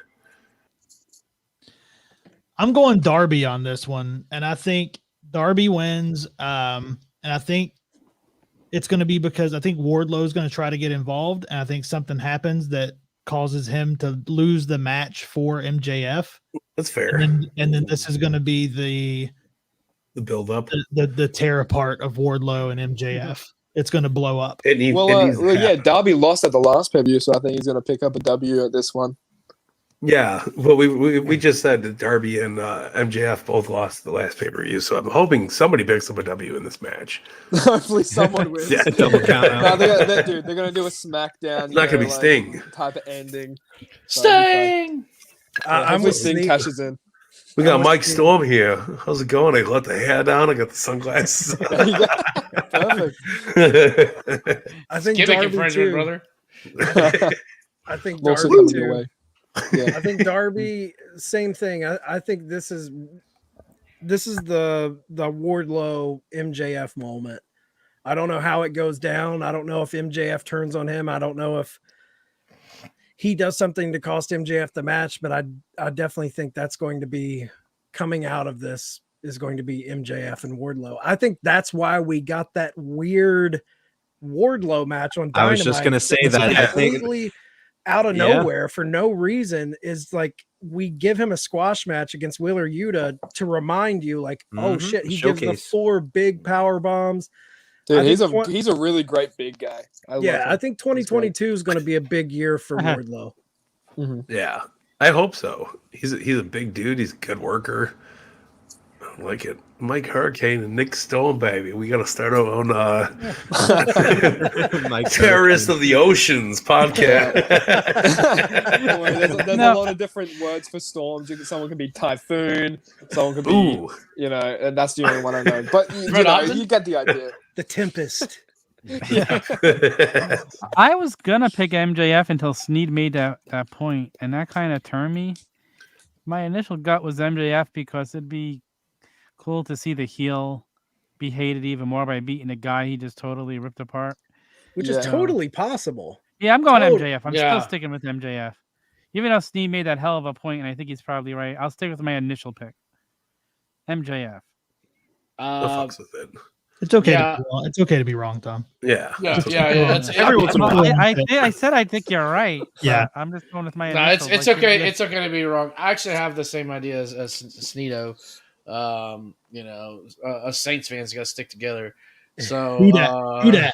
I'm going Darby on this one, and I think Darby wins. And I think it's going to be because I think Wardlow is going to try to get involved, and I think something happens that causes him to lose the match for MJF. That's fair. And then this is going to be The build up. the tear apart of Wardlow and MJF. It's going to blow up. It needs to Yeah, happen. Darby lost at the last pay-per-view, so I think he's going to pick up a W at this one. Yeah, well, we just said that Darby and MJF both lost the last pay-per-view, so I'm hoping somebody picks up a W in this match. Hopefully someone wins. Yeah, double count out. No, they're going to do a SmackDown. It's not going to be Sting. Type of ending. Sting. I'm Hopefully with Sting Sneak. cashes in. We got was Mike thinking- Storm here. How's it going? I let the hair down. I got the sunglasses. Perfect. I think Gimmick Darby infringement, too. brother. I think Lawsuit Darby coming too. your way. Yeah. I think Darby, same thing. I think this is the Wardlow MJF moment. I don't know how it goes down. I don't know if MJF turns on him. I don't know if he does something to cost MJF the match, but I definitely think that's going to be coming out of this is going to be MJF and Wardlow. I think that's why we got that weird Wardlow match on Dynamite. I was just going to say It's that. I think completely out of nowhere for no reason is like we give him a squash match against Wheeler Yuta to remind you like, oh shit, he gives the Showcase. 4 big power bombs. Dude, I he's think he's a really great big guy. I love I him. think 2022 is going to be a big year for Wardlow. Yeah, I hope so. He's a big dude. He's a good worker. I like it. Mike Hurricane and Nick Stone, baby. We got to start our own Mike Terrorist of the Oceans podcast. There's a lot of different words for storms. Someone can be typhoon. Someone can be, Ooh. and that's the only one I know. But you get the idea. The Tempest. I was gonna pick MJF until Sneed made that point, and that kind of turned me. My initial gut was MJF because it'd be cool to see the heel be hated even more by beating a guy he just totally ripped apart. Which is totally possible. Yeah, I'm going Totally. MJF. I'm Yeah. still sticking with MJF. Even though Sneed made that hell of a point, and I think he's probably right, I'll stick with my initial pick. MJF. The fucks with it. It's okay. Yeah. To be wrong. It's okay to be wrong, Tom. Yeah. Yeah. That's Every once in a while. I said I think you're right. but Yeah. I'm just going with my No, initial. it's like, okay. yeah. It's okay to be wrong. I actually have the same idea as Sneedo. Us Saints fans got to stick together. So Who dat?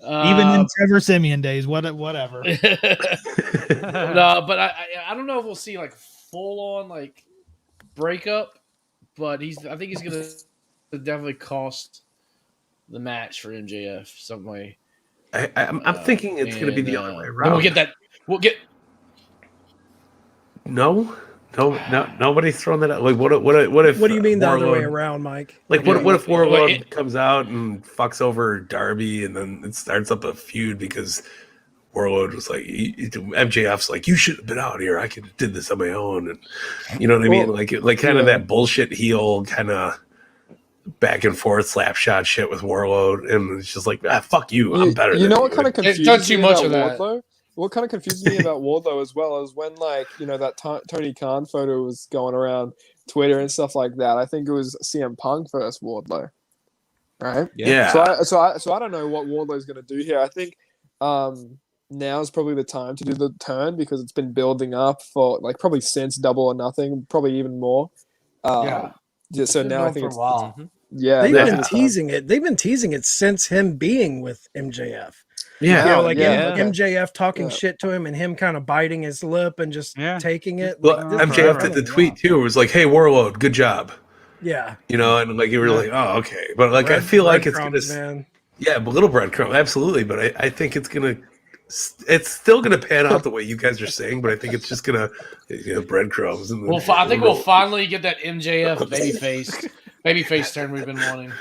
Even in Trevor Simeon days, whatever. No, but I don't know if we'll see like full on like breakup, but I think he's gonna definitely cost the match for MJF some way. I'm thinking it's gonna be the other way around. Then we'll get No, nobody's throwing that out. Like, what if? What do you mean the other way Warlord- add, Mike? Like, what if Warlord comes out and fucks over Darby, and then it starts up a feud because Warlord was like, MJF's like, you should have been out here. I could have did this on my own, and you know what I mean? Like kind of that bullshit heel kind of back and forth slap shot shit with Warlord, and it's just like, fuck you, I'm better. You know what kind of confuses too me much about of that. Wardlow? What kind of confuses me about Wardlow as well is when, like, you know, that Tony Khan photo was going around Twitter and stuff like that. I think it was CM Punk versus Wardlow, right? Yeah. So I don't know what Wardlow's going to do here. I think now is probably the time to do the turn because it's been building up for like probably since Double or Nothing, probably even more. So now I think it's a while. They've been teasing it. They've been teasing it since him being with MJF. MJF talking shit to him and him kind of biting his lip and just taking it. Well, MJF did the tweet too. It was like, "Hey, Warlord, good job." Yeah, you know, and like you were like, "Oh, okay," but like I feel like it's gonna, but little breadcrumb, absolutely. But I think it's still gonna pan out the way you guys are saying. But I think it's just gonna, breadcrumbs. And I think we'll finally get that MJF babyface turn we've been wanting.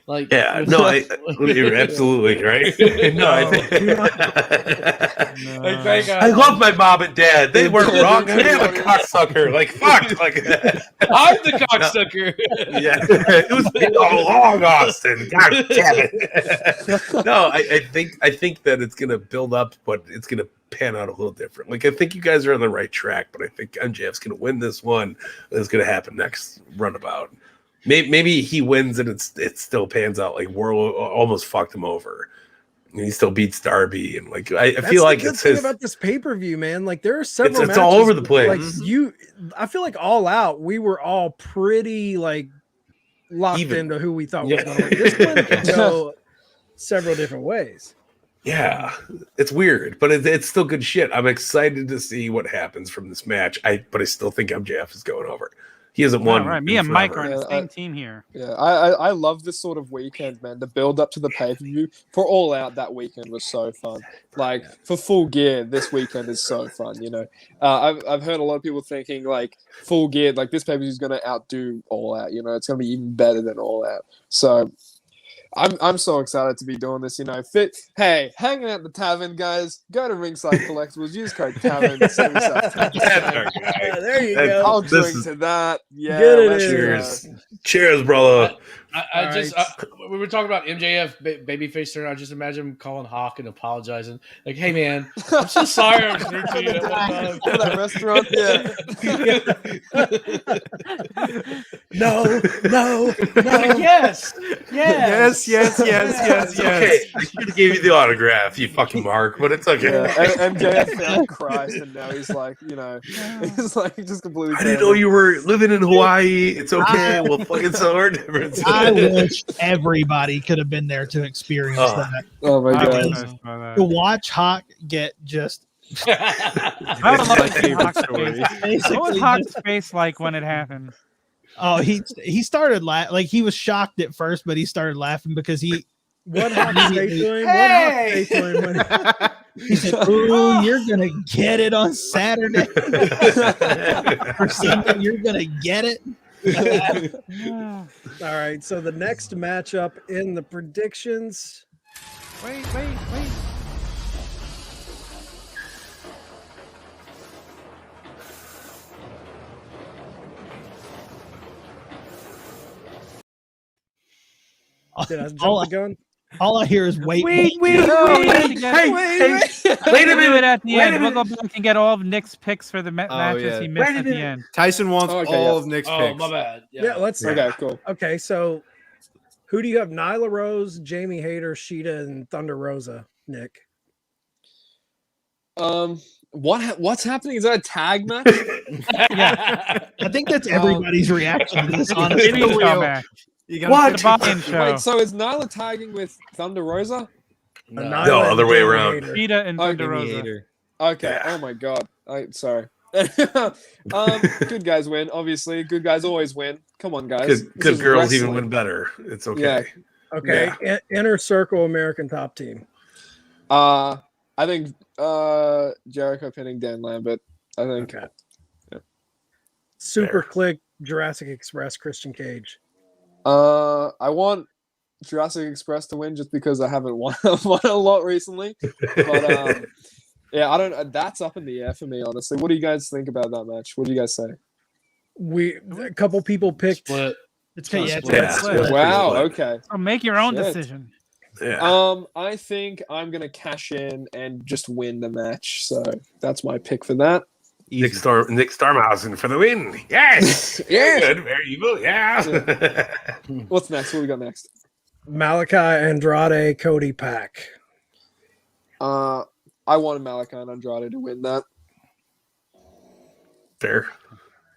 Like, you're absolutely right. I love my mom and dad. They weren't wrong. I am a cocksucker. Like, fuck. Like, I'm the cocksucker. It was me all along, Austin. God damn it. No, I think that it's gonna build up, but it's gonna pan out a little different. Like, I think you guys are on the right track, but I think MJF's gonna win this one. It's gonna happen next runabout. Maybe he wins and it still pans out like Warlord almost fucked him over. And he still beats Darby, and like I feel like it's his about this pay-per-view, man. Like there are several it's all over the place. Like I feel like All Out, we were all pretty like locked into who we thought was going to win. This one can go several different ways. Yeah, it's weird, but it's still good shit. I'm excited to see what happens from this match. But I still think MJF is going over. He hasn't won. Right. Me and Mike are on the same team here. Yeah, I love this sort of weekend, man. The build up to the pay-per-view for All Out that weekend was so fun. Like for Full Gear, this weekend is so fun. You know, I've heard a lot of people thinking like Full Gear, like this pay-per-view is going to outdo All Out. You know, it's going to be even better than All Out. So I'm so excited to be doing this. You know, Hey, Hangin At The Tavern, guys. Go to Ringside Collectibles. Use code Tavern. There you go. I'll drink to that. Yeah. Cheers, brother. We were talking about MJF babyface turn. I just imagine him calling Hawk and apologizing. Like, hey man, I'm so sorry I was rude to you that restaurant. No. Like, yes. Okay, I should have gave you the autograph, you fucking mark, but it's okay. MJF found Christ, and now he's like, he's like just completely. I didn't know you were living in Hawaii. It's okay. We'll fucking sell our difference. I wish everybody could have been there to experience that. Oh my god! To watch Hawk get just. I would love to see Hawk's face. What was Hawk's face like when it happened? Oh, he started laughing. Like he was shocked at first, but he started laughing because he. What Hawk's face to him? He said, "Ooh, you're gonna get it on Saturday. For Sunday, you're gonna get it." All right, so the next matchup in the predictions. Wait. Did I jump the gun? All I hear is wait. Hey, wait a minute at the end. We'll go back and get all of Nick's picks for the matches he missed at the end. Tyson wants all of Nick's picks. Oh, my bad. Yeah, let's. Okay, cool. Okay, so who do you have? Nyla Rose, Jamie Hayter, Sheeta, and Thunder Rosa. Nick. What's happening? Is that a tag match? Yeah, I think that's everybody's reaction to this. Honestly, You What? The buy-in show. Wait, so is Nyla tagging with Thunder Rosa? No. No, other way around. Cheetah and Thunder Rosa. Mediator. Okay. Yeah. Oh my god. Sorry. Good guys win. Obviously, good guys always win. Come on, guys. This Good is girls even wrestling. win better. It's okay. Okay, inner circle American top team. I think Jericho pinning Dan Lambert. I think. Okay. Yeah. Super Fair. Click Jurassic Express Christian Cage. I want Jurassic Express to win just because I haven't won a lot recently. But yeah, I don't. That's up in the air for me, honestly. What do you guys think about that match? What do you guys say? A couple people picked. Split. It's okay. Yeah, Yeah, split. split. Wow. split. Okay. Oh, make your own Shit. decision. Yeah. I think I'm gonna cash in and just win the match. So that's my pick for that. Nick Stormhausen for the win. Yes. Yeah. Good. Very evil. Yeah. What's next? What we got next? Malachi Andrade, Cody Pack. I wanted Malachi and Andrade to win that. Fair.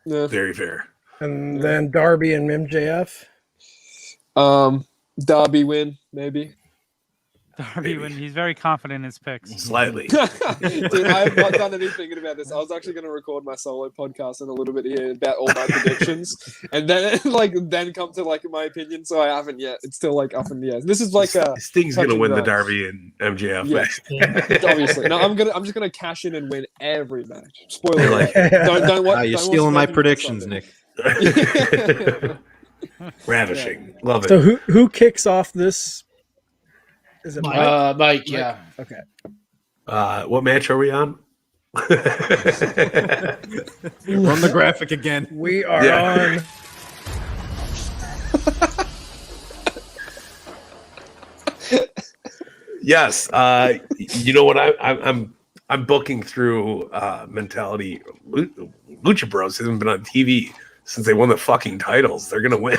Yeah. Very fair. And then Darby and MJF. Darby win, maybe. Darby, when he's very confident in his picks. Slightly. Dude, I have not done any thinking about this. I was actually going to record my solo podcast in a little bit here about all my predictions, and then then come to my opinion. So I haven't yet. It's still up in the air. This is Sting's touch gonna and win the go. Darby and MJF match. Obviously. No, I'm just gonna cash in and win every match. Spoiler Like- alert. Don't watch. You're don't stealing my watch predictions, Sunday. Nick. Ravishing. Love it. So who kicks off this? Is it Mike? Mike, yeah. Okay. What match are we on? Run the graphic again. We are Yeah. on. Yes. You know what? I'm booking through mentality. Lucha Bros hasn't been on TV since they won the fucking titles. They're gonna win.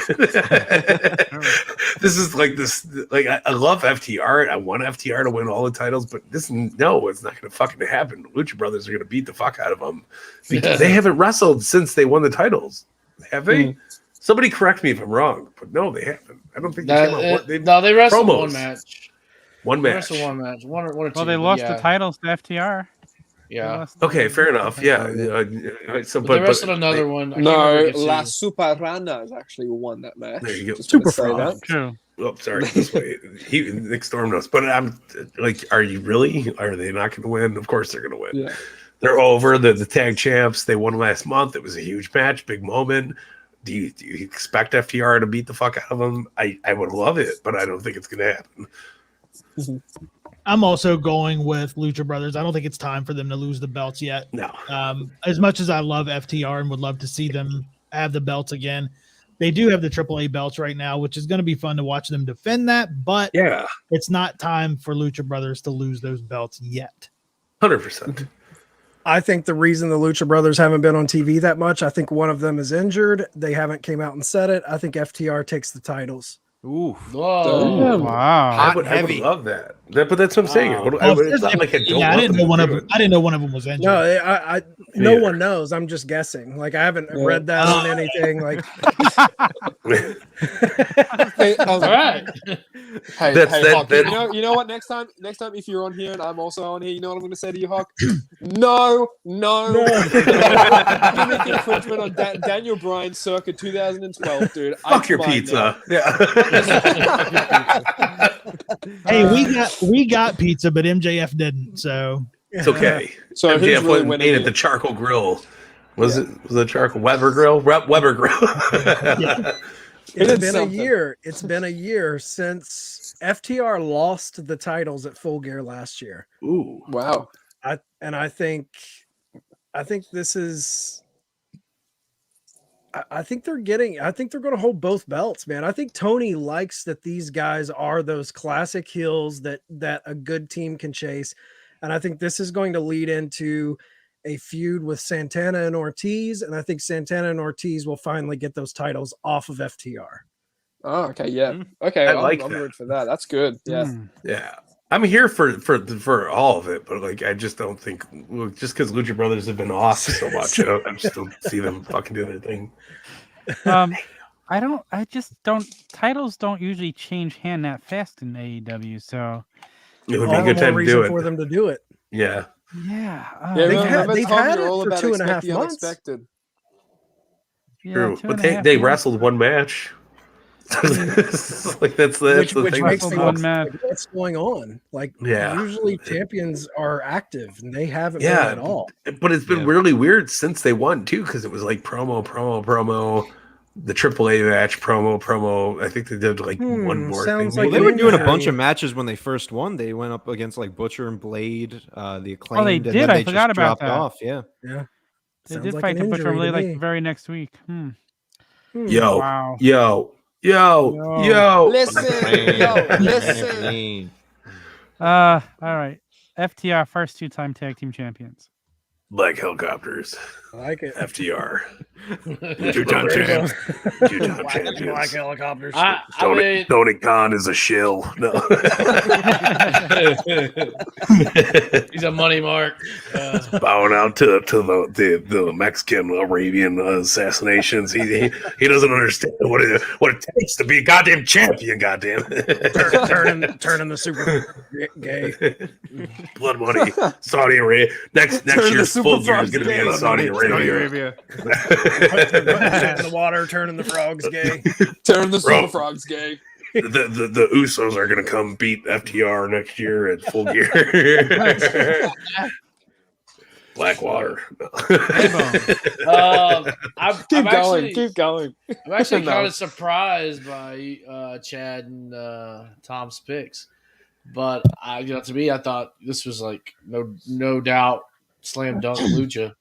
This is I love FTR. I want FTR to win all the titles, but it's not gonna fucking happen. Lucha Brothers are gonna beat the fuck out of them because they haven't wrestled since they won the titles. Have they? Mm. Somebody correct me if I'm wrong, but no, they haven't. I don't think they came out. They wrestled promos. one match. One They match. wrestled one match. One or two. Well, they but lost yeah. the titles to FTR. They Yeah. lost the- Okay, fair enough. Yeah. But they wrestled another one. I can't No, remember which La two. Superrana actually won that match. There you go. Just gonna Super say Frog. that. True. Oh, sorry. This way, Nick Storm knows. But I'm are you really? Are they not going to win? Of course they're going to win. Yeah. They're over. They're the tag champs. They won last month. It was a huge match, big moment. Do you expect FTR to beat the fuck out of them? I would love it, but I don't think it's going to happen. I'm also going with Lucha Brothers. I don't think it's time for them to lose the belts yet. No. As much as I love FTR and would love to see them have the belts again, they do have the AAA belts right now, which is going to be fun to watch them defend that. But Yeah, it's not time for Lucha Brothers to lose those belts yet. 100%. I think the reason the Lucha Brothers haven't been on TV that much, I think one of them is injured. They haven't came out and said it. I think FTR takes the titles. Ooh. Whoa. Wow. I would love that. But that's what I'm saying. It's not like I don't I love didn't them know one to of do them. I didn't know one of them was injured. No, I no Yeah. one knows. I'm just guessing. I haven't Yeah. read that on anything. Hey, All right. Hey, That's- Hawk, that- you know what? Next time, if you're on here and I'm also on here, you know what I'm going to say to you, Hawk? No. Gimmick infringement on Daniel Bryan circa 2012, dude. Fuck your mine pizza. Yeah. Hey, we got pizza, but MJF didn't. So It's okay. So who's MJF really went and winning ate at here? the charcoal grill. Was it charcoal Weber grill? Weber grill. It's did been something. a year. It's been a year since FTR lost the titles at Full Gear last year. Ooh. Wow. I think this is. I think they're going to hold both belts, man. I think Tony likes that these guys are those classic heels that a good team can chase. And I think this is going to lead into a feud with Santana and Ortiz. And I think Santana and Ortiz will finally get those titles off of FTR. Oh, okay, yeah. Okay, I like I'm that. rooting for that. That's good. Yeah. Yeah. I'm here for all of it, but I just don't think just because Lucha Brothers have been off so much, I just don't see them fucking doing their thing. I just don't. Titles don't usually change hand that fast in AEW. So it would be All a the good more time to reason do for it. them to do it. Yeah. yeah, Yeah, They've had you're it all for about 2.5 expect the months. unexpected. yeah, True. two But and a half they months. wrestled one match. like that's Which the thing. makes that me One wonder, sucks. match. like, what's going on. Like Yeah. usually champions are active and they haven't been Yeah, at all. but it's been Yeah. really weird since they won too, because it was like promo, the AAA match, promo. I think they did like one more sounds thing. like Well, maybe. they an were doing a bunch injury. of matches when they first won. They went up against like Butcher and Blade, the Acclaimed, Oh, they and did? then I they forgot just about dropped that. off. Yeah. Yeah. They Sounds did like fight an the Butcher injury really to like me. the very next week. Yo, Wow. yo. Listen, yo, listen. All right. FTR first 2-time tag team champions. Black Helicopters, I like it. FTR, There two-time you go. champions. Two-time Black champions. helicopters. I mean, Tony Khan is a shill. No. he's a money mark. Bowing out to the Mexican Arabian assassinations. He doesn't understand what it takes to be a goddamn champion. Goddamn. turning the super gay. Blood money. Saudi Arabia. Next Turn the year's Super full gear is Frogs going to be gay. in Saudi Arabia. In the water, turning the frogs gay. Turn the Bro. Super Frogs gay. The Usos are going to come beat FTR next year at Full Gear. Blackwater. Keep going. I'm actually No. kind of surprised by Chad and Tom's picks, but to me, I thought this was like no doubt slam dunk Lucha.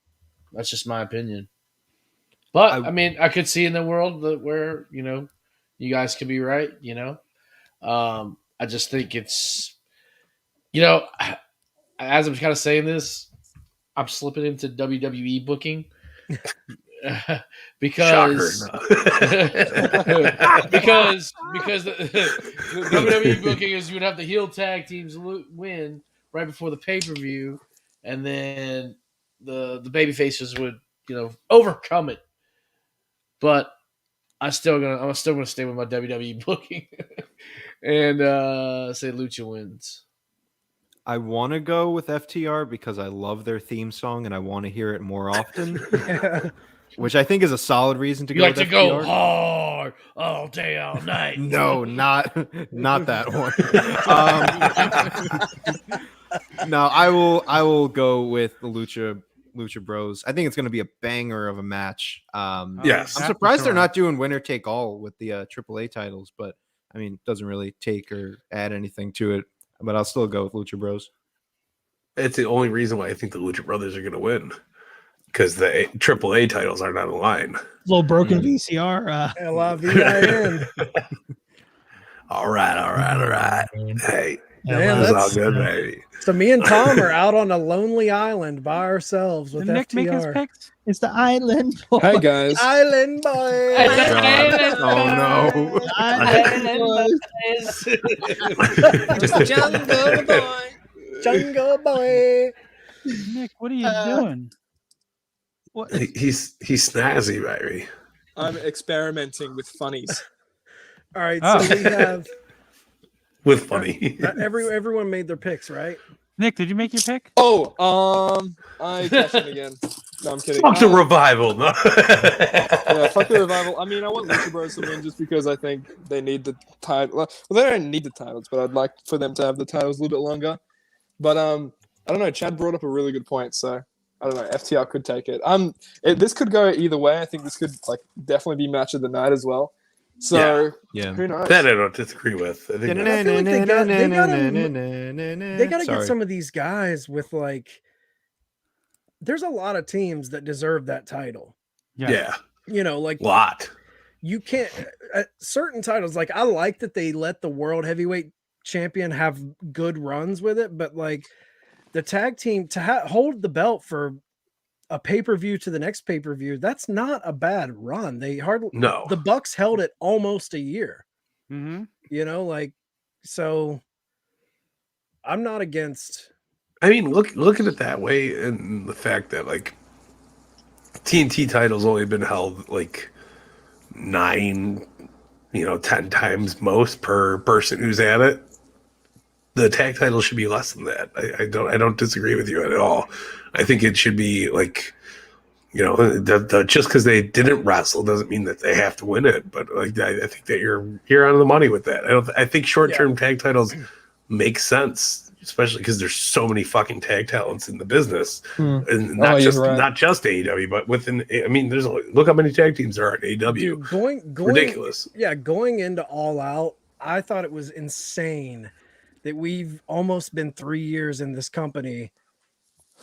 That's just my opinion. But I mean, I could see in the world where you guys could be right. I just think it's as I'm kind of saying this, I'm slipping into WWE booking because because the WWE booking is you would have the heel tag teams win right before the pay-per-view, and then the baby faces would overcome it. But I'm still gonna stay with my WWE booking and say Lucha wins. I want to go with FTR because I love their theme song and I want to hear it more often, which I think is a solid reason to You go like with to FTR. go hard all day, all night. No, not that one. No, I will go with the Lucha Bros. I think it's going to be a banger of a match. Yes. I'm surprised they're not doing winner take all with the AAA titles, but I mean, it doesn't really take or add anything to it. But I'll still go with Lucha Bros. It's the only reason why I think the Lucha Brothers are going to win, because the AAA titles are not in line. Little broken VCR. LIVIN. All right. Hey, Man, that's all that's good, baby. so. Me and Tom are out on a lonely island by ourselves with Did Nick make his FTR. picks? It's the island. Boy. Hi guys. Island boy. Oh no. Just jungle boy. Jungle boy. Nick, what are you doing? What? He's snazzy, baby. I'm experimenting with funnies. All right, Oh. so we have With funny. everyone made their picks, right? Nick, did you make your pick? I cashed in again. No, I'm kidding. Fuck the revival. No. Yeah, fuck the revival. I mean, I want Lucha Bros to win just because I think they need the title. Well, they don't need the titles, but I'd like for them to have the titles a little bit longer. But I don't know. Chad brought up a really good point, so I don't know. FTR could take it. This could go either way. I think this could definitely be match of the night as well. So Yeah. who knows? That I don't disagree with. I think I feel like they gotta get some of these guys with there's a lot of teams that deserve that title. Yeah. Lot. You can't certain titles. I like that they let the world heavyweight champion have good runs with it, but the tag team to hold the belt for a pay-per-view to the next pay-per-view, that's not a bad run. The Bucks held it almost a year. Mm-hmm. So I'm not against. I mean, look at it that way, and the fact that TNT title's only been held 9, 10 times most per person who's at it, the tag title should be less than that. I don't disagree with you at all. I think it should be like, just because they didn't wrestle doesn't mean that they have to win it. But like, I think that you're on the money with that. I think short-term tag titles make sense, especially because there's so many fucking tag talents in the business, and not just AEW, but within. I mean, look how many tag teams there are at AEW. Dude, going ridiculous. Yeah, going into All Out, I thought it was insane that we've almost been 3 years in this company,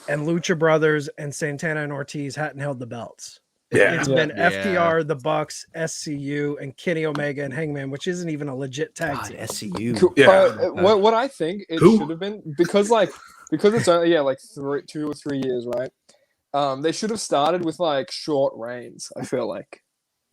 and Lucha Brothers and Santana and Ortiz hadn't held the belts. It's been FTR, the Bucks, SCU, and Kenny Omega and Hangman, which isn't even a legit tag team. SCU. Yeah. What I think it should have been, because it's only 2 or 3 years, right? They should have started with like short reigns. I feel like,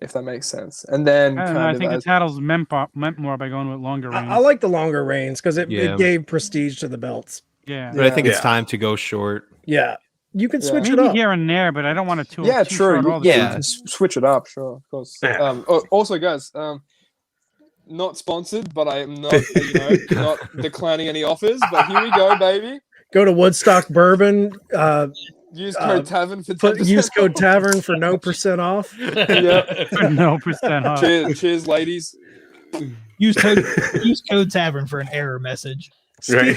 if that makes sense, and then I think the titles meant more by going with longer reigns. I like the longer reigns because it gave prestige to the belts. Yeah, but I think it's time to go short. Yeah. You can switch it maybe up here and there, but I don't want to too. Yeah, too true. short all the You time. can switch it up, sure, of course. Yeah. Also, guys, not sponsored, but I am not, not declining any offers. But here we go, baby. Go to Woodstock Bourbon. Use code Tavern for 10%. Use code Tavern for no % off. Yeah, For no % off. cheers, ladies. Use code Tavern for an error message. Right.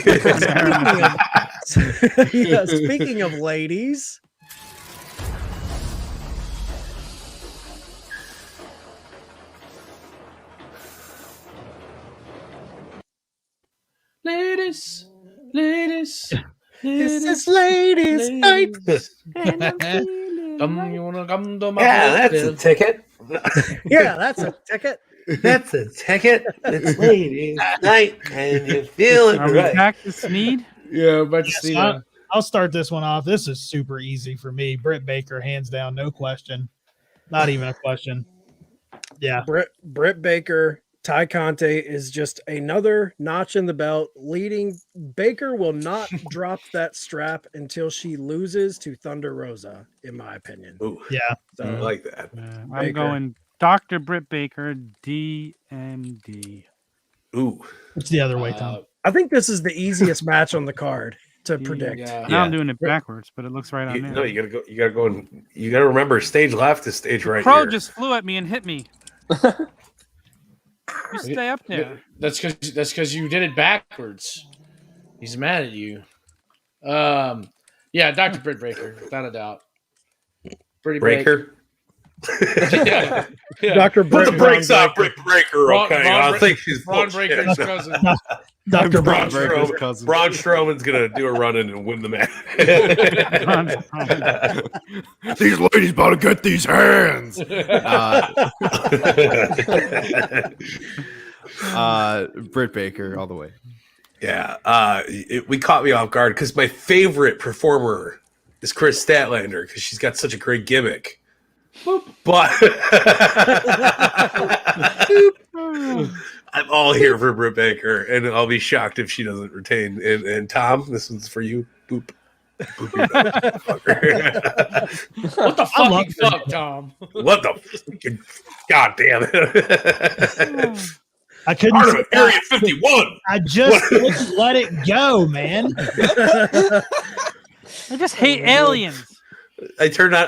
Speaking of ladies. Ladies. This is ladies' night. You wanna come to my That's a hotel? ticket. Yeah, that's a ticket. That's a ticket. It's ladies' night, and you're feeling Are we back to Sneed? Yeah, but you see that. I'll start this one off. This is super easy for me. Britt Baker, hands down, no question. Not even a question. Yeah. Britt Baker, Ty Conte is just another notch in the belt. Baker will not drop that strap until she loses to Thunder Rosa, in my opinion. Ooh, Yeah. So, I like that. I'm going Dr. Britt Baker, DMD. Ooh, It's the other way, Tom. I think this is the easiest match on the card to predict. Yeah. Now I'm doing it backwards, but it looks right on there. No, you gotta go and you gotta remember stage left is stage right. Pro here. just flew at me and hit me. You stay up there. That's because you did it backwards. He's mad at you. Yeah, Dr. Britt Baker, without a doubt. Pretty Breaker. yeah. Dr. Put the Britt brakes on Britt Breaker, okay? I think she's Braun bullshit. Breaker's cousin. Dr. Braun Britt. Strowman. Braun Strowman's gonna do a run in and win the match. These ladies about to get these hands. Britt Baker all the way. Yeah, we caught me off guard because my favorite performer is Chris Statlander because she's got such a great gimmick. But I'm all here for Britt Baker, and I'll be shocked if she doesn't retain. And Tom, this one's for you. Boop. What the fucking fuck, Tom? What the fucking goddamn it! I couldn't. Part of it, Area 51. I just couldn't let it go, man. I just hate aliens. I turned on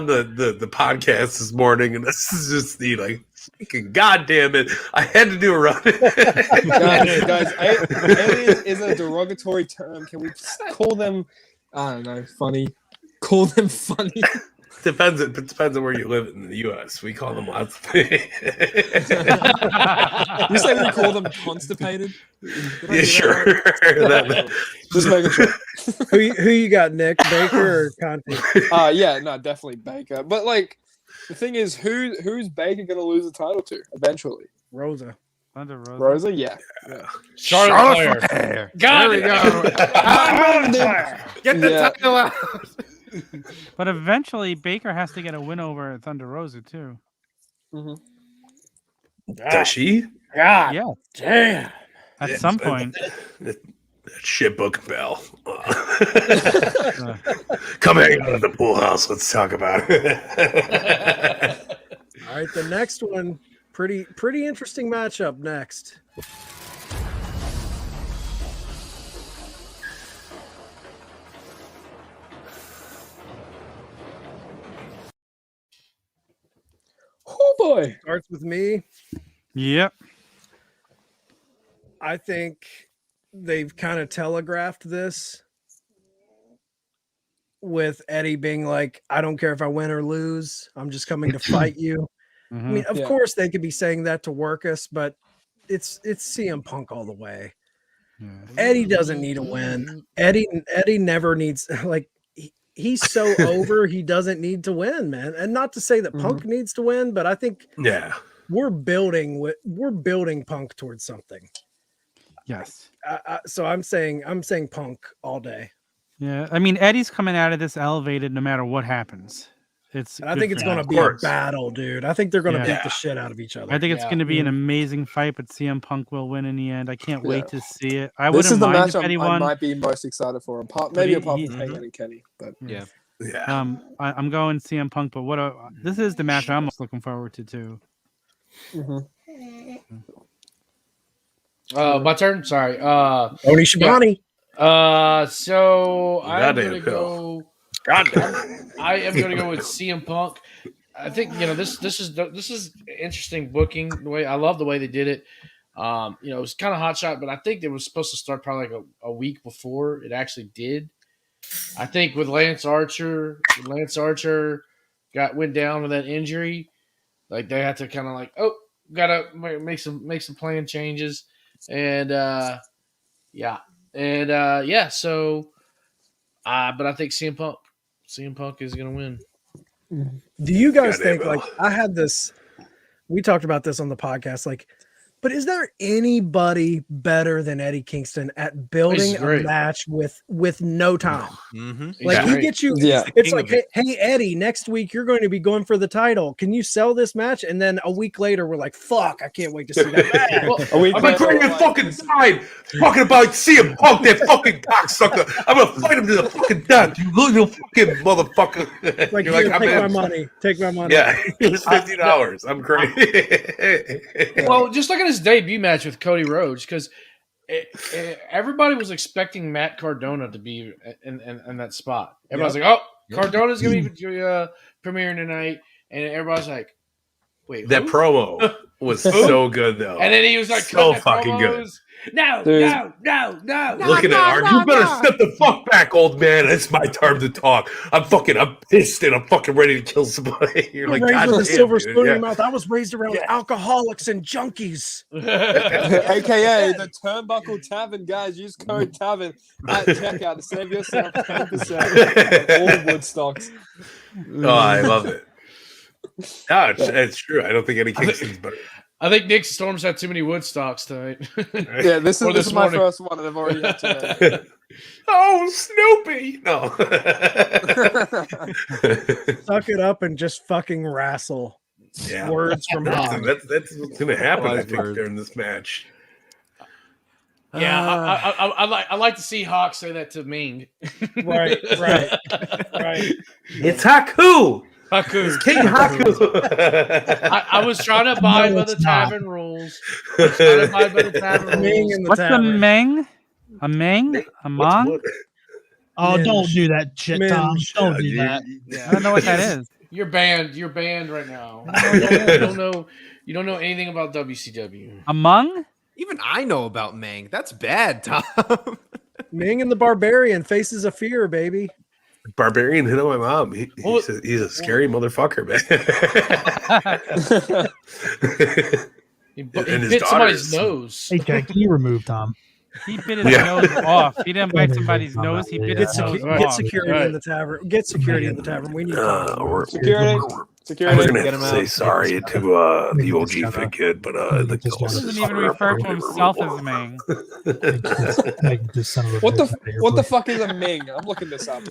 the podcast this morning, and this is just the freaking goddamn it! I had to do a run. guys, aliens is a derogatory term. Can we just call them? I don't know, funny. Call them funny. It depends on where you live in the U.S. We call them lots of things. You say we call them constipated? Yeah, sure. Just making sure. Who you got, Nick? Baker or Conte? Yeah, no, definitely Baker. But the thing is, who's Baker gonna lose the title to eventually? Rosa. Thunder Rosa. Rosa, yeah. Charlotte Flair. There we go. Get the title out. But eventually, Baker has to get a win over Thunder Rosa too. Mm-hmm. Does she? God. Yeah, Damn. at some point. That shit book Bell. Come hang out at the pool house. Let's talk about it. All right, the next one, pretty interesting matchup next. Oh boy. Starts with me. Yep. I think they've kind of telegraphed this with Eddie being like, I don't care if I win or lose. I'm just coming to fight you. I mean, of course they could be saying that to work us, but it's CM Punk all the way. Yeah. Eddie doesn't need a win. Eddie never needs, like, he's so over, he doesn't need to win, man. And not to say that Punk needs to win, but I think we're building Punk towards something. Yes. So I'm saying Punk all day. Yeah. I mean, Eddie's coming out of this elevated no matter what happens. I think it's going to be a battle, dude. I think they're going to beat the shit out of each other. I think it's going to be an amazing fight, but CM Punk will win in the end. I can't wait to see it. I This wouldn't is the mind match if Eddie I won. might be most excited for. Maybe apart from Hangin and Kenny, but I'm going CM Punk, but this is the match I'm most looking forward to too. My turn. Sorry. Tony Schiavone. So I'm Goddamn gonna go. Goddamn. I am gonna go with CM Punk. I think this is interesting booking. The way I love the way they did it. It was kind of hot shot, but I think it was supposed to start probably like a week before it actually did. I think with Lance Archer went down with that injury, like they had to kind of like, gotta make some plan changes, and so but I think CM Punk is gonna win. Do you guys think, like, I had this, we talked about this on the podcast, like, but is there anybody better than Eddie Kingston at building a match with no time? Like, he gets you, it's like, hey, Eddie, next week you're going to be going for the title. Can you sell this match? And then a week later, we're like, fuck, I can't wait to see that match. I've been creating fucking time talking about CM Punk, that fucking cocksucker. I'm going to fight him to the fucking death, you little fucking motherfucker. Like, take my money. Yeah, here's $50. I'm crazy. Well, just look at his debut match with Cody Rhodes, because everybody was expecting Matt Cardona to be in that spot. Everybody's like, Cardona's going to be premiering tonight. And everybody's like, wait, that promo was so good, though. And then he was like, so fucking good. No. Looking at Arn, you better step the fuck back, old man. It's my time to talk. I'm pissed and I'm fucking ready to kill somebody. You're like, raised with a silver spoon in your mouth. I was raised around alcoholics and junkies. AKA the Turnbuckle Tavern, guys. Use code Tavern at checkout to save yourself 10% all Woodstocks. Oh, I love it. No, it's true. I don't think Eddie Kingston's better. I think Nick Storm's had too many Woodstocks tonight. Yeah, this is my first one, and I've already had to. Oh, Snoopy! No. Suck it up and just fucking wrestle. Yeah. Words from Hawk. That's what's going to happen, I think, during this match. Yeah, I like to see Hawk say that to Ming. Right. It's Haku! Haku. It's King Haku. I was trying to abide by the tavern rules. What's a Meng? A Meng? A Mong? Oh, don't do that shit, Tom. Don't do that. I don't know what that is. You're banned. You're banned right now. You don't know anything about WCW. A Mung? Even I know about Mang. That's bad, Tom. Ming and the Barbarian, Faces of Fear, baby. Barbarian hit on my mom. He's a scary motherfucker, man. He bit somebody's nose. Hey, Jack, can you remove Tom? He bit his nose off. He didn't bite somebody's nose. He bit his nose off. Get security in the tavern. Get security in the tavern. We need security. We're gonna have to say sorry to the OG Fit Kid, but he doesn't even refer to himself as Ming. What the fuck is a Ming? I'm looking this up.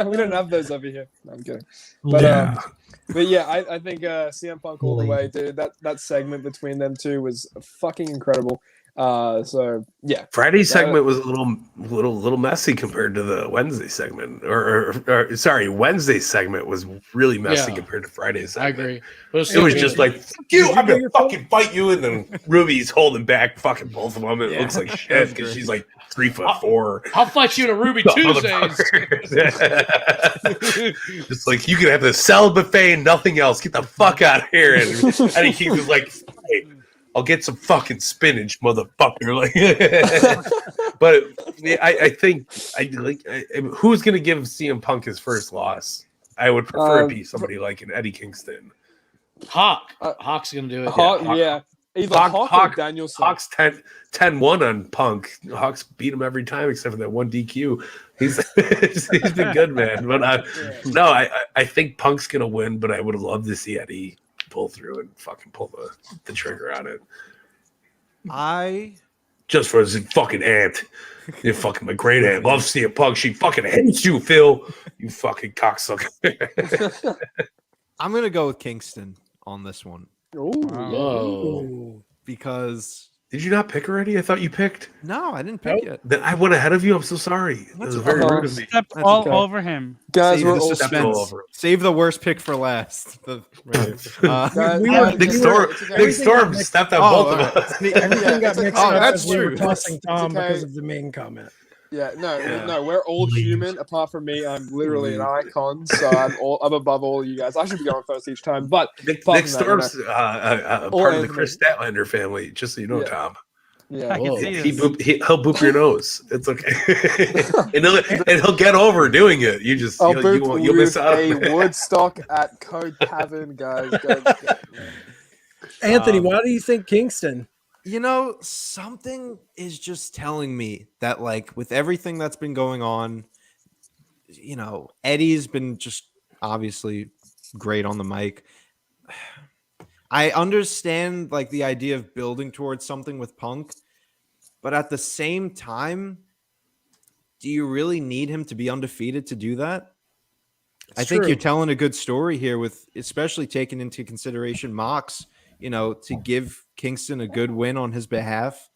We don't have those over here. No, I'm kidding. But yeah, I think CM Punk all the way, dude. That segment between them two was fucking incredible. So yeah, Friday's segment was a little messy compared to the Wednesday segment, or sorry, Wednesday's segment was really messy compared to Friday's segment. I agree. But it was just like, fuck you, I'm gonna fucking fight you, and then Ruby's holding back fucking both of them. It looks like shit because she's like 3'4". I'll fight you in a Ruby Tuesdays. It's like you can have the salad buffet and nothing else. Get the fuck out of here. And he was like, hey, I'll get some fucking spinach, motherfucker. Like, but I think who's gonna give CM Punk his first loss? I would prefer it be somebody like an Eddie Kingston. Hawk's gonna do it. Hawk, either Hawk or Danielson. Hawk's 10-1 on Punk. Hawk's beat him every time except for that one DQ. He's been good, man. But I think Punk's gonna win. But I would have loved to see Eddie pull through and fucking pull the trigger on it. Just for his fucking aunt. You fucking my great aunt loves CM Punk. She fucking hates you, Phil. You fucking cocksucker. I'm gonna go with Kingston on this one. Whoa. Because did you not pick already? I thought you picked. No, I didn't pick yet. Then I went ahead of you. I'm so sorry. That was very rude of me. Stepped all over him. Guys, we're all suspense. Save the worst pick for last. Nick Storm stepped on both of us. Everything got mixed up that's as we were true. tossing Tom because of the main comment. No, we're all human. Apart from me, I'm literally an icon, so I'm above all you guys. I should be going first each time, but Nick Storm's part of the Chris Statlander family. Just so you know, Tom. I can see he'll boop your nose. It's okay, and he'll get over doing it. You just you'll miss out. A Woodstock at Code Tavern, guys. Anthony, why do you think Kingston? You know, something is just telling me that, like, with everything that's been going on, you know, Eddie's been just obviously great on the mic. I understand, like, the idea of building towards something with Punk, but at the same time, do you really need him to be undefeated to do that? I think you're telling a good story here with, especially taking into consideration Mox, you know, to give Kingston a good win on his behalf.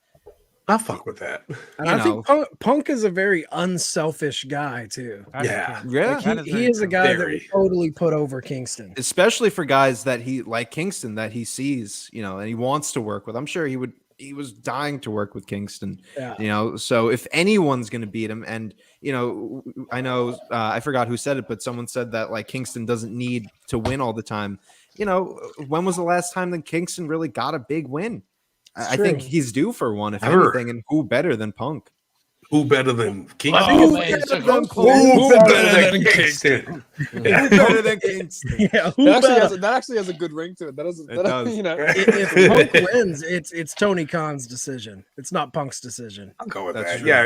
I'll fuck with that. And I think Punk is a very unselfish guy too. Yeah. Like he is a guy that would totally put over Kingston. Especially for guys that he, like Kingston, that he sees, you know, and he wants to work with. I'm sure he was dying to work with Kingston. Yeah. You know, so if anyone's going to beat him, and, you know, I know, I forgot who said it, but someone said that, like, Kingston doesn't need to win all the time. You know, when was the last time that Kingston really got a big win? I think he's due for one, if anything, and who better than Punk? Who better than Kingston? Who better than Kingston? Who better than Kingston? Yeah, that actually has a good ring to it. That does. You know, if Punk wins, it's Tony Khan's decision. It's not Punk's decision. I'll go with that. True. Yeah,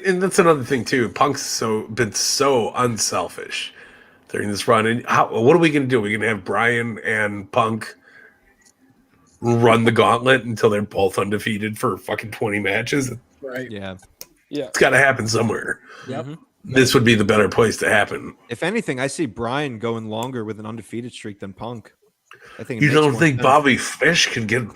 and that's another thing too. Punk's been so unselfish during this run. And what are we going to do? We're going to have Brian and Punk run the gauntlet until they're both undefeated for fucking 20 matches. Right. Yeah. It's got to happen somewhere. Yep. This would be the better place to happen. If anything, I see Brian going longer with an undefeated streak than Punk. I think you don't think Bobby Fish can Brian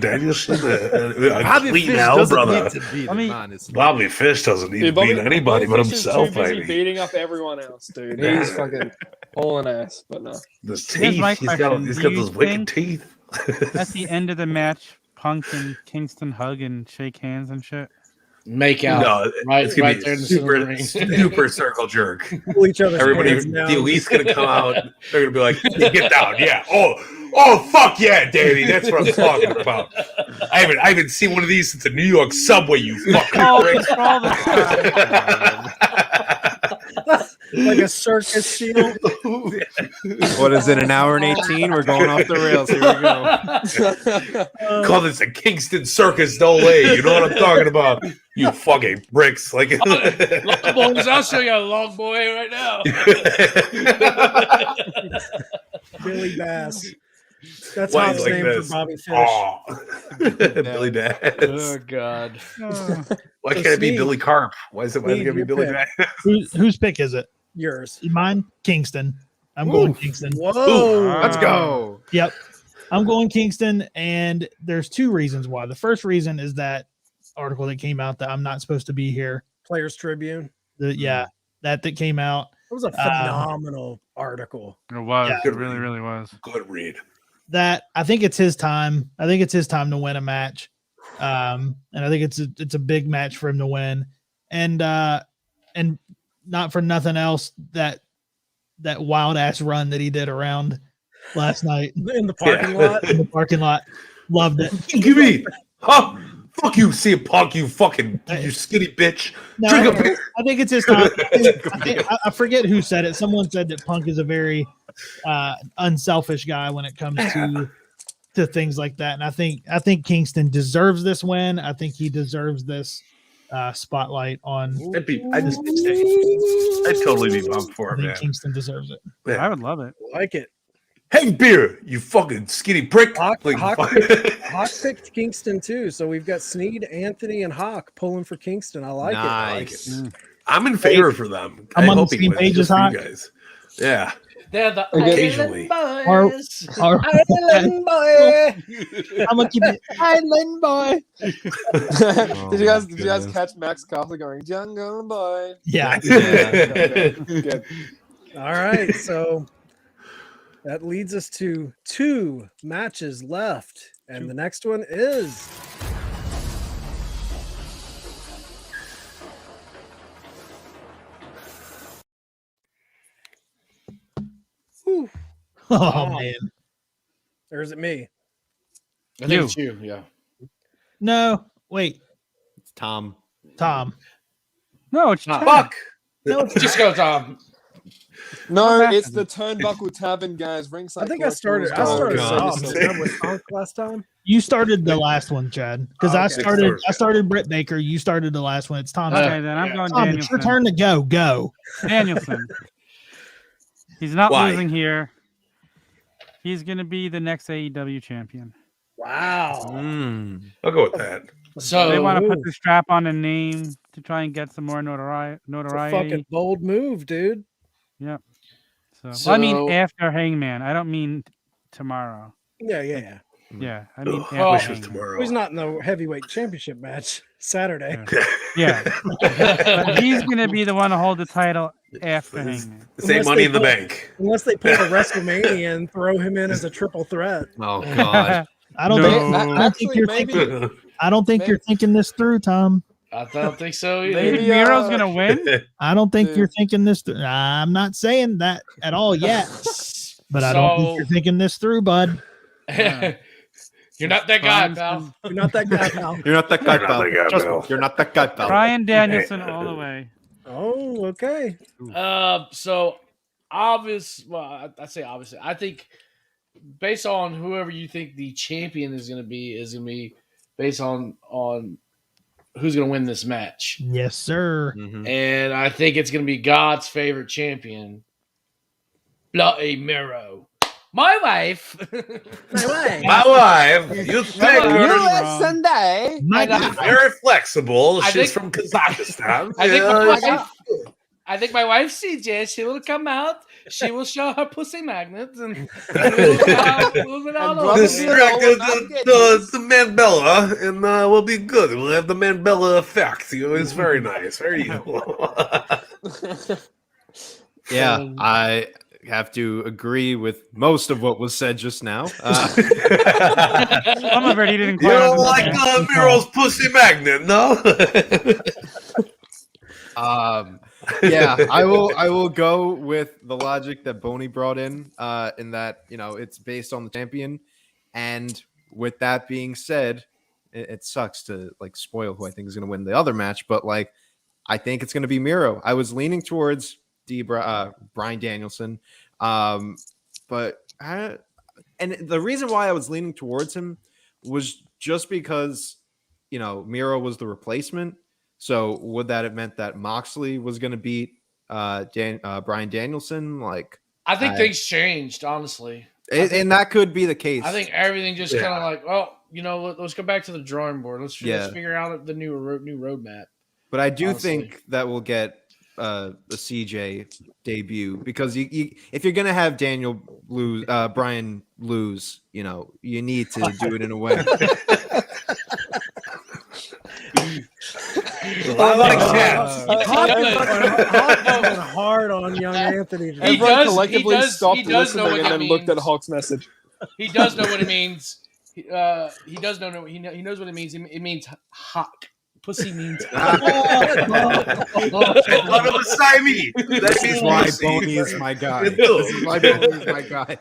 Danielson Bobby clean Fish hell, doesn't brother? need to beat him, honestly. Bobby Fish doesn't need to beat anybody but himself, baby. Beating up everyone else, dude. He's fucking hauling ass, but no. Those teeth. He's got those wicked teeth. At the end of the match, Punk and Kingston hug and shake hands and shit. Make out. No, right there in the super circle jerk. Pull each other's Everybody, hands down. the elite's gonna come out. They're gonna be like, "Get down, yeah." Oh, fuck yeah, Danny. That's what I'm talking about. I haven't seen one of these since the New York subway. You fucking prick. Like a circus seal. What is it, an hour and 18? We're going off the rails. Here we go. Call this a Kingston Circus Dole. You know what I'm talking about? You fucking bricks. Like, long boys, I'll show you a long boy right now. Billy Bass. That's how it's named for Bobby Fish. Oh. Billy Bass. Oh, God. Why can't it be Billy Carp? Why is it going to be Billy Bass? Whose pick is it? Yours. Mine? Kingston. I'm going Kingston. Whoa. Let's go. Yep. I'm going Kingston, and there's two reasons why. The first reason is that article that came out that I'm not supposed to be here. Players Tribune. That came out. It was a phenomenal article. It was. Yeah. It really, really was. Good read. That I think it's his time. I think it's his time to win a match. And I think it's a big match for him to win. And not for nothing else, that wild ass run that he did around last night In the parking lot. in the parking lot. Loved it. Give me. Huh? Fuck you, CM Punk, you fucking you skinny bitch. No, Drink a beer. I think it's his time. I forget who said it. Someone said that Punk is a very unselfish guy when it comes to things like that. And I think Kingston deserves this win. I think he deserves this spotlight on. I'd totally be pumped for I him, think man. Kingston deserves it. Yeah. I would love it. Like it. Hey, beer, you fucking skinny prick. Hawk Like, picked Kingston too. So we've got Sneed, Anthony, and Hawk pulling for Kingston. I like it. I like it. I'm in favor for them. I'm I on hope the he same wins page just as for Hawk. you guys. Yeah. They're the Occasionally. Island boys. Island boy. I'm gonna keep it Island boy. Did you guys catch Max Caster going Jungle Boy? Yeah. Good. All right. So that leads us to 2 matches left. And the next one is Whew. Oh man. Or is it me? I think it's you. Yeah. No. Wait. It's Tom. Tom. No, it's Ah, Chad. Fuck. No. Just go, Tom. No, What it's the Turnbuckle Tavern guys. Ringside. I think I started. God. With Punk last time. You started the last one, Chad. Because Oh, I okay. started Britt Baker. You started the last one. It's Tom. Okay, then I'm going Tom, it's your Danielson. turn to go. Go. Danielson. He's not Why? losing here. He's going to be the next AEW champion. Wow. I'll go with that. So They want to put Ooh. the strap on a name to try and get some more It's a notoriety. fucking bold move, dude. Yep. So, I mean, So- after Hangman. I don't mean tomorrow. Yeah. Yeah, I mean, Ugh, after Well- wishes Hangman. tomorrow. He's not in the heavyweight championship match Saturday. Yeah. But he's going to be the one to hold the title after Hangman. Same Unless money they in the pull- bank. Unless they pull a WrestleMania and throw him in as a triple threat. Oh God. I don't No. think. I don't think you're Maybe- thinking. I don't think you're thinking this through, Tom. I don't think so You either. think Miro's going to win? I don't think Dude. you're thinking this through. I'm not saying that at all yet, but I don't think you're thinking this through, bud. You're not that guy, pal. You're not that guy, pal. You're not that guy, You're not pal. that guy, Trust pal. me, you're not that guy, pal. Brian Danielson all the way. Oh, okay. So obvious. Well, I say obviously. I think based on whoever you think the champion is going to be based on who's going to win this match. Yes, sir. And I think it's going to be God's favorite champion, Bloody Miro. My wife. My wife, you think US Sunday. very flexible. I She's think- from Kazakhstan. I think my wife CJ, she will come out. She will show her pussy magnets and move it all over. This the Mandela, and we'll be good. We'll have the Mandela effect. You know, it's very nice, very evil. Yeah, I have to agree with most of what was said just now. Some of it he didn't You quite don't like understand. Miro's pussy magnet, no? Yeah, I will go with the logic that Boney brought in that, you know, it's based on the champion. And with that being said, it sucks to like spoil who I think is going to win the other match, but like I think it's going to be Miro. I was leaning towards Brian Danielson, and the reason why I was leaning towards him was just because, you know, Miro was the replacement. So would that have meant that Moxley was going to beat Brian Danielson? Like, I think things changed, honestly. and that could be the case. I think everything just kind of like, well, you know, let's go back to the drawing board. Let's figure out the new roadmap. But I do honestly. think that we'll get a CJ debut because if you're gonna have Daniel lose, Brian lose, you need to do it in a way. Hard on young Anthony. Everyone collectively stopped listening and then looked at Hawk's message. He does know what it means. He does know. He knows what it means. It means hawk. Pussy means. That is why Boney is my guy. This is why Boney is my guy.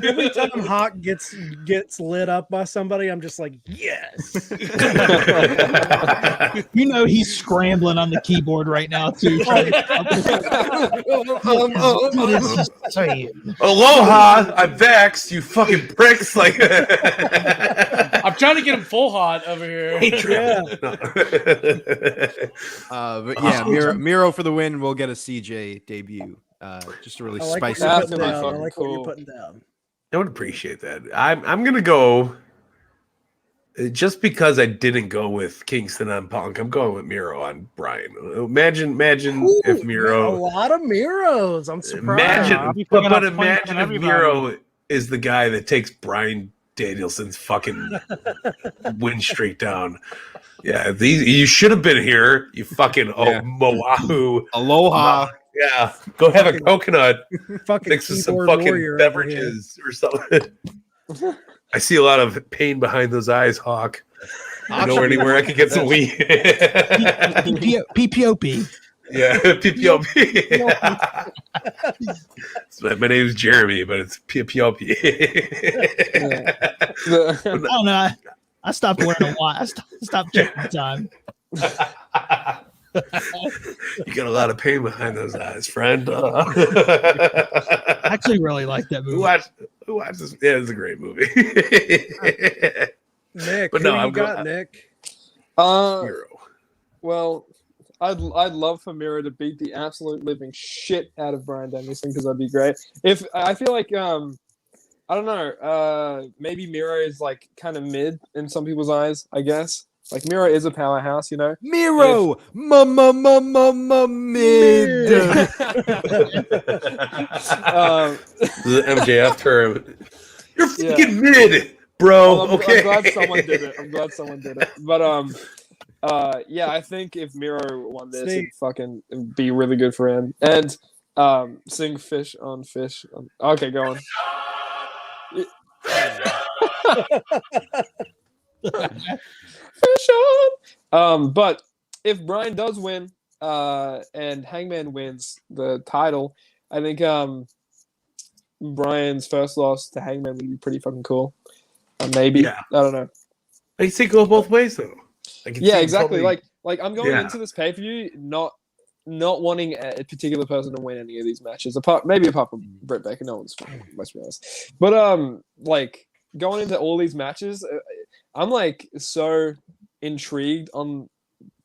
Every time Hawk gets lit up by somebody, I'm just like, yes. He's scrambling on the keyboard right now too. Aloha, I'm vexed, you fucking pricks. Like, I'm trying to get him full hot over here. But yeah, Miro for the win. We'll get a CJ debut. Just to really spice it up. I like what you're putting down. I would appreciate that. I'm gonna go just because I didn't go with Kingston on Punk. I'm going with Miro on Brian. Imagine if Miro. A lot of Miros. I'm surprised. Imagine if Miro is the guy that takes Brian Danielson's fucking win streak down. Yeah, you should have been here. You fucking Moahu. Aloha. Yeah, go have a coconut. Fucking mix with some fucking beverages or something. I see a lot of pain behind those eyes, Hawk. I know anywhere I can get some weed. PPOP. Yeah, PPOP. My name's Jeremy, but it's PPOP. I don't know. I stopped wearing a watch. I stopped checking the time. You got a lot of pain behind those eyes, friend. I actually really like that movie. Who watched this? Yeah, it's a great movie. Nick, but no, Nick. Well, I'd love for Miro to beat the absolute living shit out of Brian Danielson because that'd be great. If I feel like I don't know, maybe Miro is like kind of mid in some people's eyes, I guess. Like Miro is a powerhouse, Miro, mid. The MJF term. You're fucking mid, bro. Well, I'm glad someone did it. But yeah, I think if Miro won this, it'd be really good for him. And sing fish on fish. Okay, go on. Fish on. But if Brian does win, and Hangman wins the title, I think Brian's first loss to Hangman would be pretty fucking cool. Maybe. I don't know. I think it goes both ways though. Yeah, exactly. Like I'm going into this pay-per-view not wanting a particular person to win any of these matches, apart from Britt Baker. No one's fine, let's be honest. But like going into all these matches, I'm like so intrigued on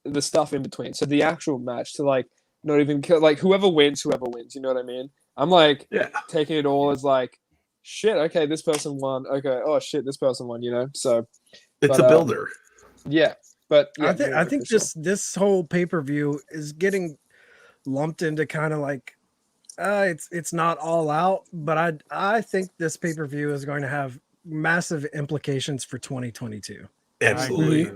the stuff in between. So the actual match to like not even like whoever wins, you know what I mean? I'm like taking it all as like shit, okay, this person won. Okay, oh shit, this person won, So it's a builder. Yeah. But I think this whole pay-per-view is getting lumped into kind of like it's not all out, but I think this pay-per-view is going to have massive implications for 2022. Absolutely.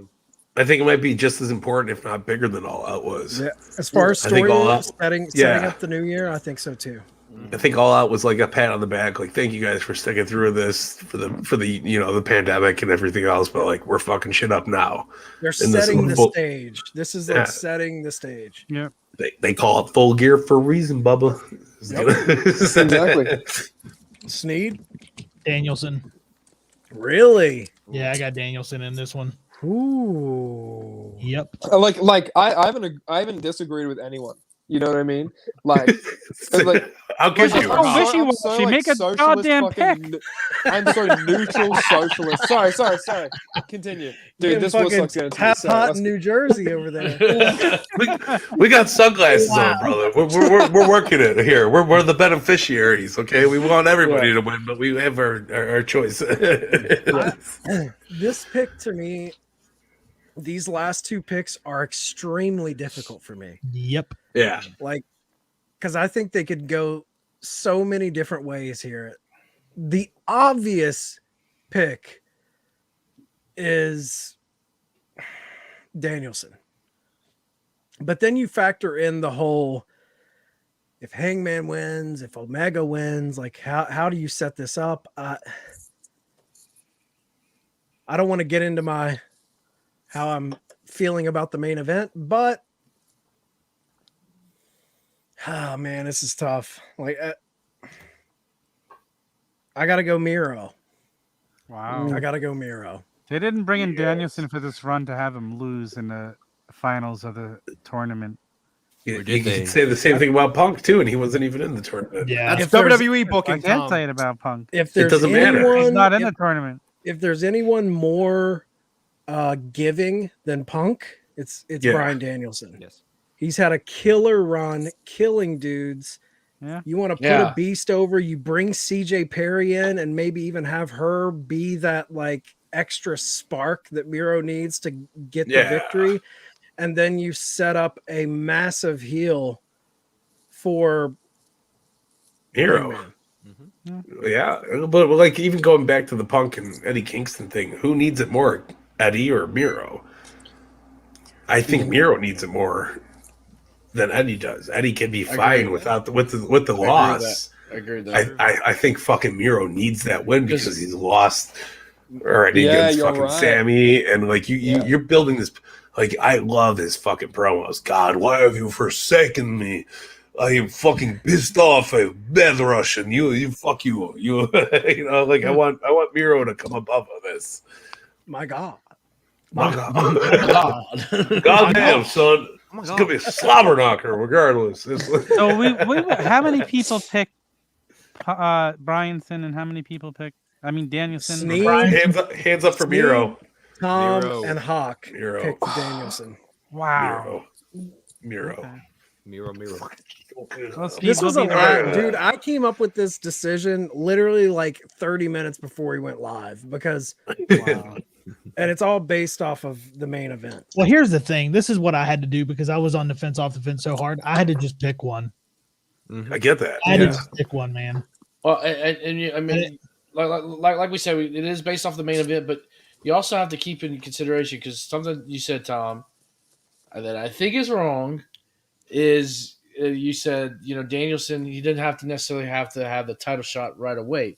I think it might be just as important, if not bigger than All Out was. Yeah. As far as story setting up the new year, I think so too. I think All Out was like a pat on the back, like thank you guys for sticking through this for the the pandemic and everything else, but like we're fucking shit up now. They're setting the stage. This is like setting the stage. Yeah. They call it Full Gear for a reason, Bubba. Exactly. Sneed? Danielson. Really? Yeah, I got Danielson in this one. Ooh. Yep. Like I haven't disagreed with anyone. You know what I mean? Like I'll give you. Wishy-washy. Make a goddamn pick. I'm so neutral socialist. Sorry. Continue, dude. This was like half hot in New Jersey over there. we got sunglasses on, brother. We're working it here. We're the beneficiaries. Okay, we want everybody to win, but we have our choice. This pick to me these last two picks are extremely difficult for me. Yep. Yeah. Like, because I think they could go so many different ways here. The obvious pick is Danielson. But then you factor in the whole, if Hangman wins, if Omega wins, like how do you set this up? I don't want to get into how I'm feeling about the main event, but oh man, this is tough. Like I gotta go Miro. Wow. I gotta go Miro. They didn't bring in Danielson for this run to have him lose in the finals of the tournament. You could say the same thing about Punk too, and he wasn't even in the tournament. Yeah. That's WWE booking. I can't Tom. say it about Punk. If there's doesn't matter. anyone, He's not in the tournament. if there's anyone more giving than Punk, it's Bryan Danielson. Yes. He's had a killer run, killing dudes. Yeah. You want to put a beast over, you bring CJ Perry in and maybe even have her be that like extra spark that Miro needs to get the victory. And then you set up a massive heel for Miro. Yeah, but like even going back to the Punk and Eddie Kingston thing, who needs it more, Eddie or Miro? I think Miro needs it more than Eddie does. Eddie can be fine with the loss. I agree with that. I think fucking Miro needs that win because he's lost already against fucking Sammy, and like you're building this. Like I love his fucking promos. God, why have you forsaken me? I am fucking pissed off. I'm bad Russian. You fuck you. You know, like I want Miro to come above this. my God. My God. Goddamn, son. It's gonna be a slobber knocker, regardless. So we how many people picked Bryanson and how many people picked? I mean Danielson. Sneed, hands up for Miro. Tom Miro. and Hawk Miro. picked Danielson. Wow. Miro. Okay. Miro. Well, Steve, This was we'll a be lot, there. dude. I came up with this decision literally like 30 minutes before we went live because, and it's all based off of the main event. Well, here's the thing. This is what I had to do because I was on the fence, off the fence so hard. I had to just pick one. I get that. I had to just pick one, man. Well, I mean, like we said, it is based off the main event, but you also have to keep in consideration because something you said, Tom, that I think is wrong is you said, Danielson, he didn't have to necessarily have the title shot right away,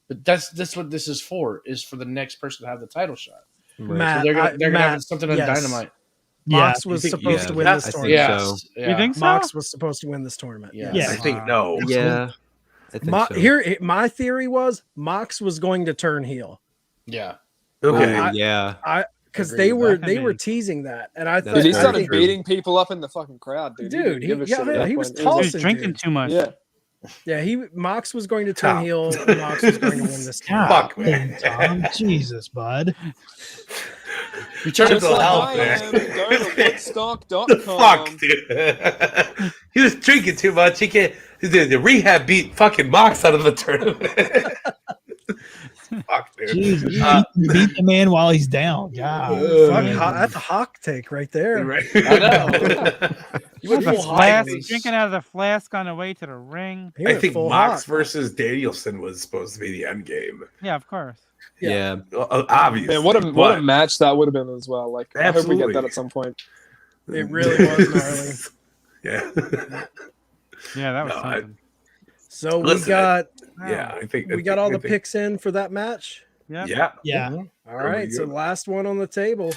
but that's what this is for the next person to have the title shot. Matt, So they're gonna have something on yes. Dynamite. Mox was supposed to win this I think tournament. so. Yeah. You think so? Mox was supposed to win this tournament. Yeah. Yeah. I think no. Yeah. I think so. Here, my theory was Mox was going to turn heel. Yeah. Okay. Yeah. Because Agree they with were that. teasing that, and I That's thought, Dude, he very started true. beating people up in the fucking crowd, dude. Dude, He didn't give a he- shit at yeah, that he was point. He was tossing drinking dudes. too much. Yeah. Yeah, Mox was going to turn heel. And Mox was going to win this tournament. Fuck, man. Tom, Jesus, bud. You turned Just into a like hell, I man. am, go to Woodstock.com. Fuck, dude. He was drinking too much. He can't. The rehab beat fucking Mox out of the tournament. Fuck, dude. Jesus, beat the man while he's down. God. That's a Hawk take right there. Right. I know. You went The full flask, high. drinking out of the flask on the way to the ring. He I went think full Mox Hawk. versus Danielson was supposed to be the end game. Yeah, of course. Yeah. Obviously. Man, what a match that would have been as well. Like, I hope we get Absolutely. that at some point. It really was gnarly. Yeah. Yeah, that was No, something. So Listen, I think we got all the picks in for that match. Yep. Yeah. Yeah. All right, so last one on the table.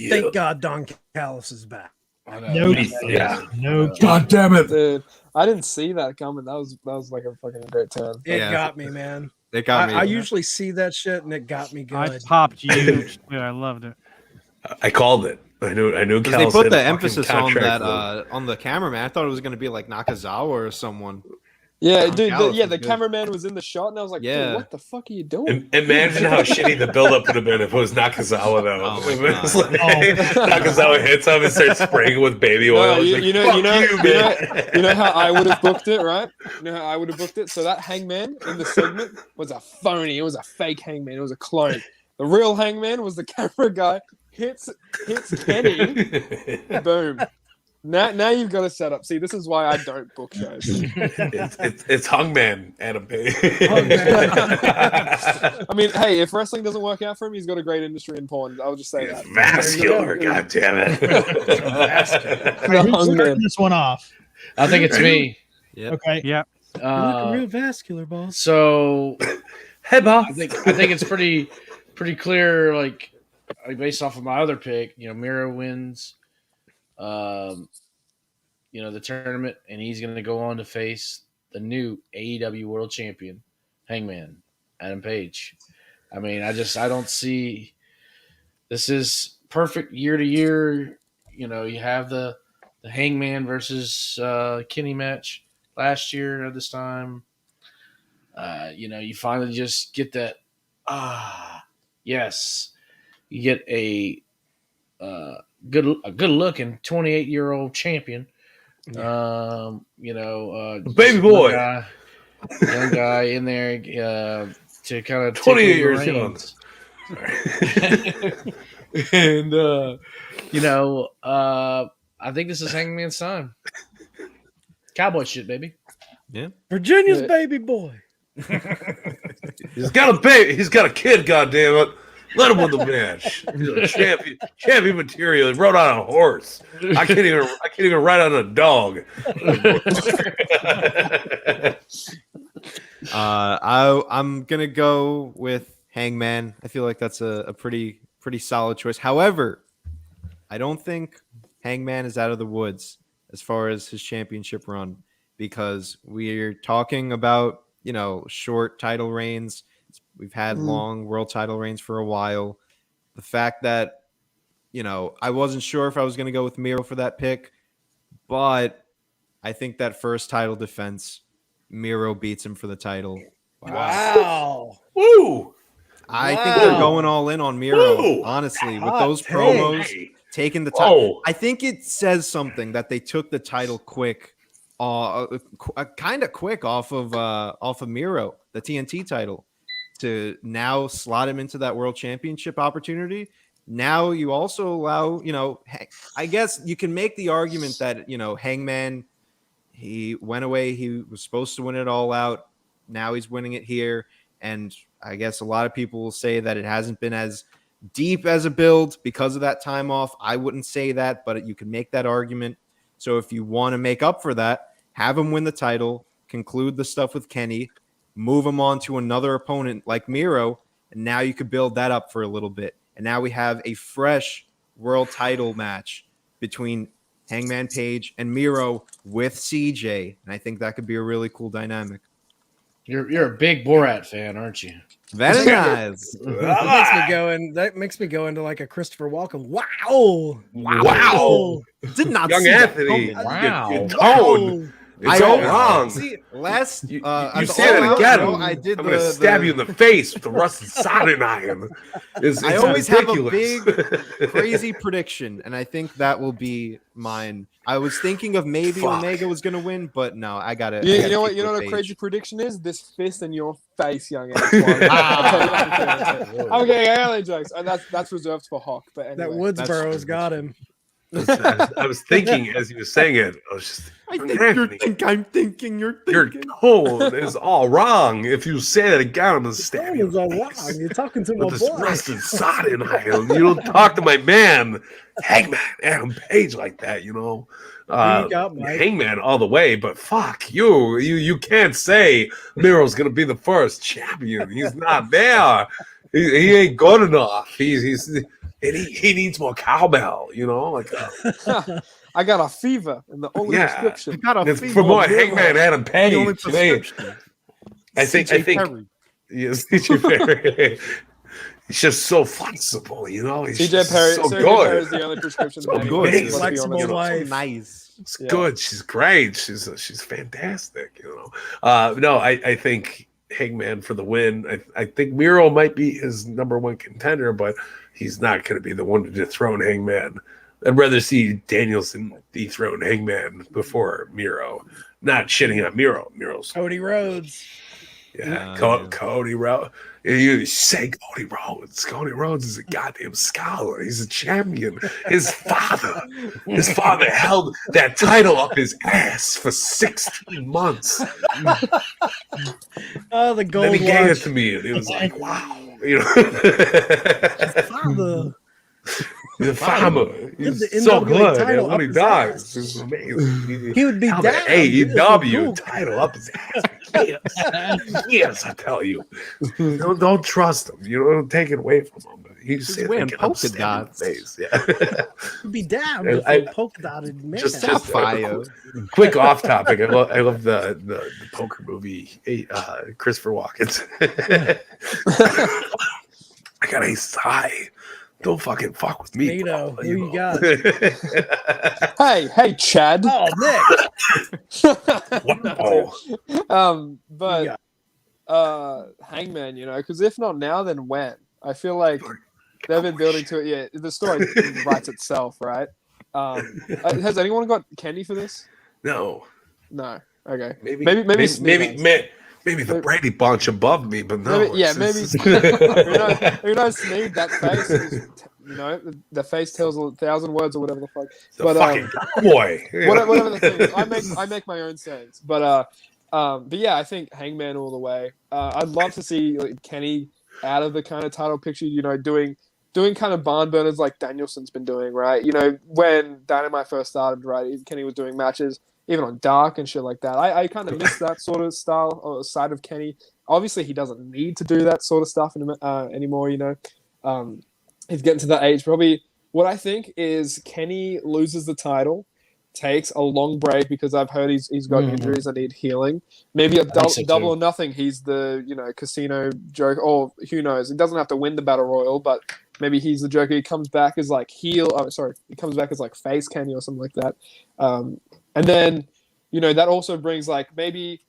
Thank God Don Callis is back. I know. No, Yeah. no. God damn it. Dude, I didn't see that coming. That was like a fucking great turn. It Yeah. got me, man. It got me. I usually see that shit and it got me I good. popped huge. Dude, I loved it. I called it. I knew. Because they Callis put had the a fucking emphasis on contract that with him. on the cameraman. I thought it was going to be like Nakazawa or someone. Yeah, Tom dude. Callis was The good. cameraman was in the shot, and I was like, Yeah. dude, what the fuck are you doing? Imagine how shitty the buildup would have been if it was Nakazawa, though. Oh my If it was God. Nakazawa hits him and starts spraying with baby oil. No, It's like, "Fuck man." you know how I would have booked it, right? You know how I would have booked it. So that Hangman in the segment was a phony. It was a fake Hangman. It was a clone. The real Hangman was the camera guy. Hits Kenny. Boom. Now you've got to set up. See, this is why I don't book shows. It's Hungman, Adam Page. I mean, hey, if wrestling doesn't work out for him, he's got a great industry in porn. I'll just say It's that. vascular, goddammit. All right, who's starting this one off? I think it's me. Yep. Okay. Yeah. real vascular, boss. So Hey, boss. I think it's pretty clear. Like based off of my other pick, Miro wins. The tournament, and he's going to go on to face the new AEW World Champion, Hangman Adam Page. I mean, I don't see. This is perfect year to year. You have the Hangman versus Kenny match last year at this time. You finally just get that. Yes, you get a good looking 28-year-old champion. Baby boy, young guy in there to kind of 28 years young. And I think this is Hangman's time. Cowboy shit, baby. Yeah. Virginia's baby boy. He's got a baby. He's got a kid. Goddammit. Let him win the match. He's a champion material. He rode on a horse. I can't even ride on a dog. I'm gonna go with Hangman. I feel like that's a pretty solid choice. However, I don't think Hangman is out of the woods as far as his championship run, because we're talking about short title reigns. We've had long world title reigns for a while. The fact that, I wasn't sure if I was going to go with Miro for that pick, but I think that first title defense, Miro beats him for the title. Wow. Woo! I think they're going all in on Miro, honestly, with those promos, taking the title. I think it says something that they took the title quick, kind of quick off of Miro, the TNT title, to now slot him into that world championship opportunity. Now you also allow, I guess you can make the argument that, Hangman, he went away. He was supposed to win it all out. Now he's winning it here. And I guess a lot of people will say that it hasn't been as deep as a build because of that time off. I wouldn't say that, but you can make that argument. So if you want to make up for that, have him win the title, conclude the stuff with Kenny, move him on to another opponent like Miro, and now you could build that up for a little bit. And now we have a fresh world title match between Hangman Page and Miro with CJ, and I think that could be a really cool dynamic. You're a big Borat fan, aren't you? Very nice. That makes me go into like a Christopher Walken. Wow. Did not Young see Anthony. that. Wow. Your tone. It's all wrong. See, last You at the say it All Out again. show, I did I'm going to stab you in the face with the rusted soldering iron. I always have a ridiculous. big, crazy prediction, and I think that will be mine. I was thinking of maybe Omega was going to win, but no, I got it. You know what a crazy prediction is? This fist in your face, young Antoine. Okay, I only jokes, and that's reserved for Hawk. But anyway. That Woodsboro's got him. I was thinking as you were saying it. I was just. I'm thinking. Your tone is all wrong. If you say that again, I'm gonna stab you. all wrong. You're talking to my With this boy. rusted sodding iron. You don't talk to my man, Hangman Adam Page, like that. Who you got, Mike? Hangman all the way, but fuck you. You can't say Miro's gonna be the first champion. He's not there. He ain't good enough. He needs more cowbell, like I got a fever, and the only prescription. it's for more Hangman Adam Page. The only prescription. I think yes, CJ Perry. He's just so flexible, He's CJ Perry, so CJ good. Perry is the only prescription. So that good. anyone- Flexible let's be honest. life. Nice. She's good. She's great. She's fantastic. No, I think Hangman for the win. I think Miro might be his number one contender, but he's not going to be the one to dethrone Hangman. I'd rather see Danielson dethrone Hangman before Miro. Not shitting on Miro. Miro's Cody Rhodes. Yeah, Cody Rhodes. You say Cody Rhodes. Cody Rhodes is a goddamn scholar. He's a champion. His father held that title up his ass for 16 months. Oh, the gold. Then he gave watch. it to me, and it was like, wow. Father. The farmer. He's The so NWA good. title And when up he his dies, ass. it's amazing. He would be Held down. the AEW Cool. title up his ass. Yes, I tell you. Don't trust him. You don't take it away from him. He's wearing polka dots. Yeah. He'd be down I- with I- a polka dotted man. Quick off topic. I love the poker movie. Christopher Walken. I got ace high. Don't fucking fuck with me. Nito, bro. who you got? Hey, Chad. Oh, Nick. But Hangman, because if not now, then when? I feel like they've been building to it. Yeah, the story writes itself, right? Has anyone got Kenny for this? No. Okay. Maybe the Brady Bunch above me, but no. Maybe who knows? Sneed, that face is, the face tells 1,000 words or whatever the fuck. The fucking boy. Whatever the thing is, I make my own sayings, but yeah, I think Hangman all the way. I'd love to see Kenny out of the kind of title picture, doing kind of barn burners like Danielson's been doing, right? When Dynamite first started, right? Kenny was doing matches even on Dark and shit like that. I kind of miss that sort of style or side of Kenny. Obviously, he doesn't need to do that sort of stuff anymore. He's getting to that age. Probably what I think is Kenny loses the title, takes a long break because I've heard he's got injuries that need healing. Maybe a double or nothing. He's the casino joke, or who knows? He doesn't have to win the battle royal, but maybe he's the Joker. He comes back as like heel. Oh, sorry, he comes back as like face Kenny or something like that. And then that also brings maybe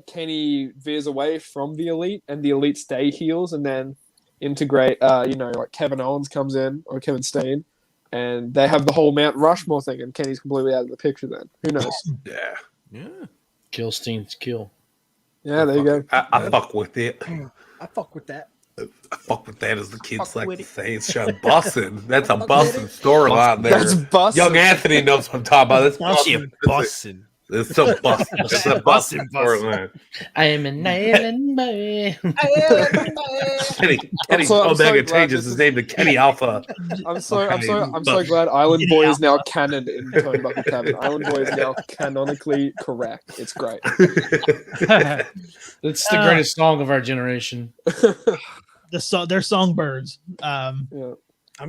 Kenny veers away from the Elite, and the Elite stay heels, and then integrate. Like Kevin Owens comes in or Kevin Steen. And they have the whole Mount Rushmore thing, and Kenny's completely out of the picture then. Who knows? Yeah. Kill Steen's kill. Yeah, there you go. I fuck with it. I fuck with that. I fuck with that, as the kids like to say. It's just bussin'. That's a bussin' storyline there. That's bussin'. Young Anthony knows what I'm talking about. That's Bussin'. It's so bussin'. It's a bussin' storyline. I am an island boy. Kenny I'm so Omega glad changes his name to Kenny Alpha. I'm so glad Island Boy is now canon in Turnbuckle Tavern. Island Boy is now canonically correct. It's great. It's the greatest song of our generation. They're songbirds. I'm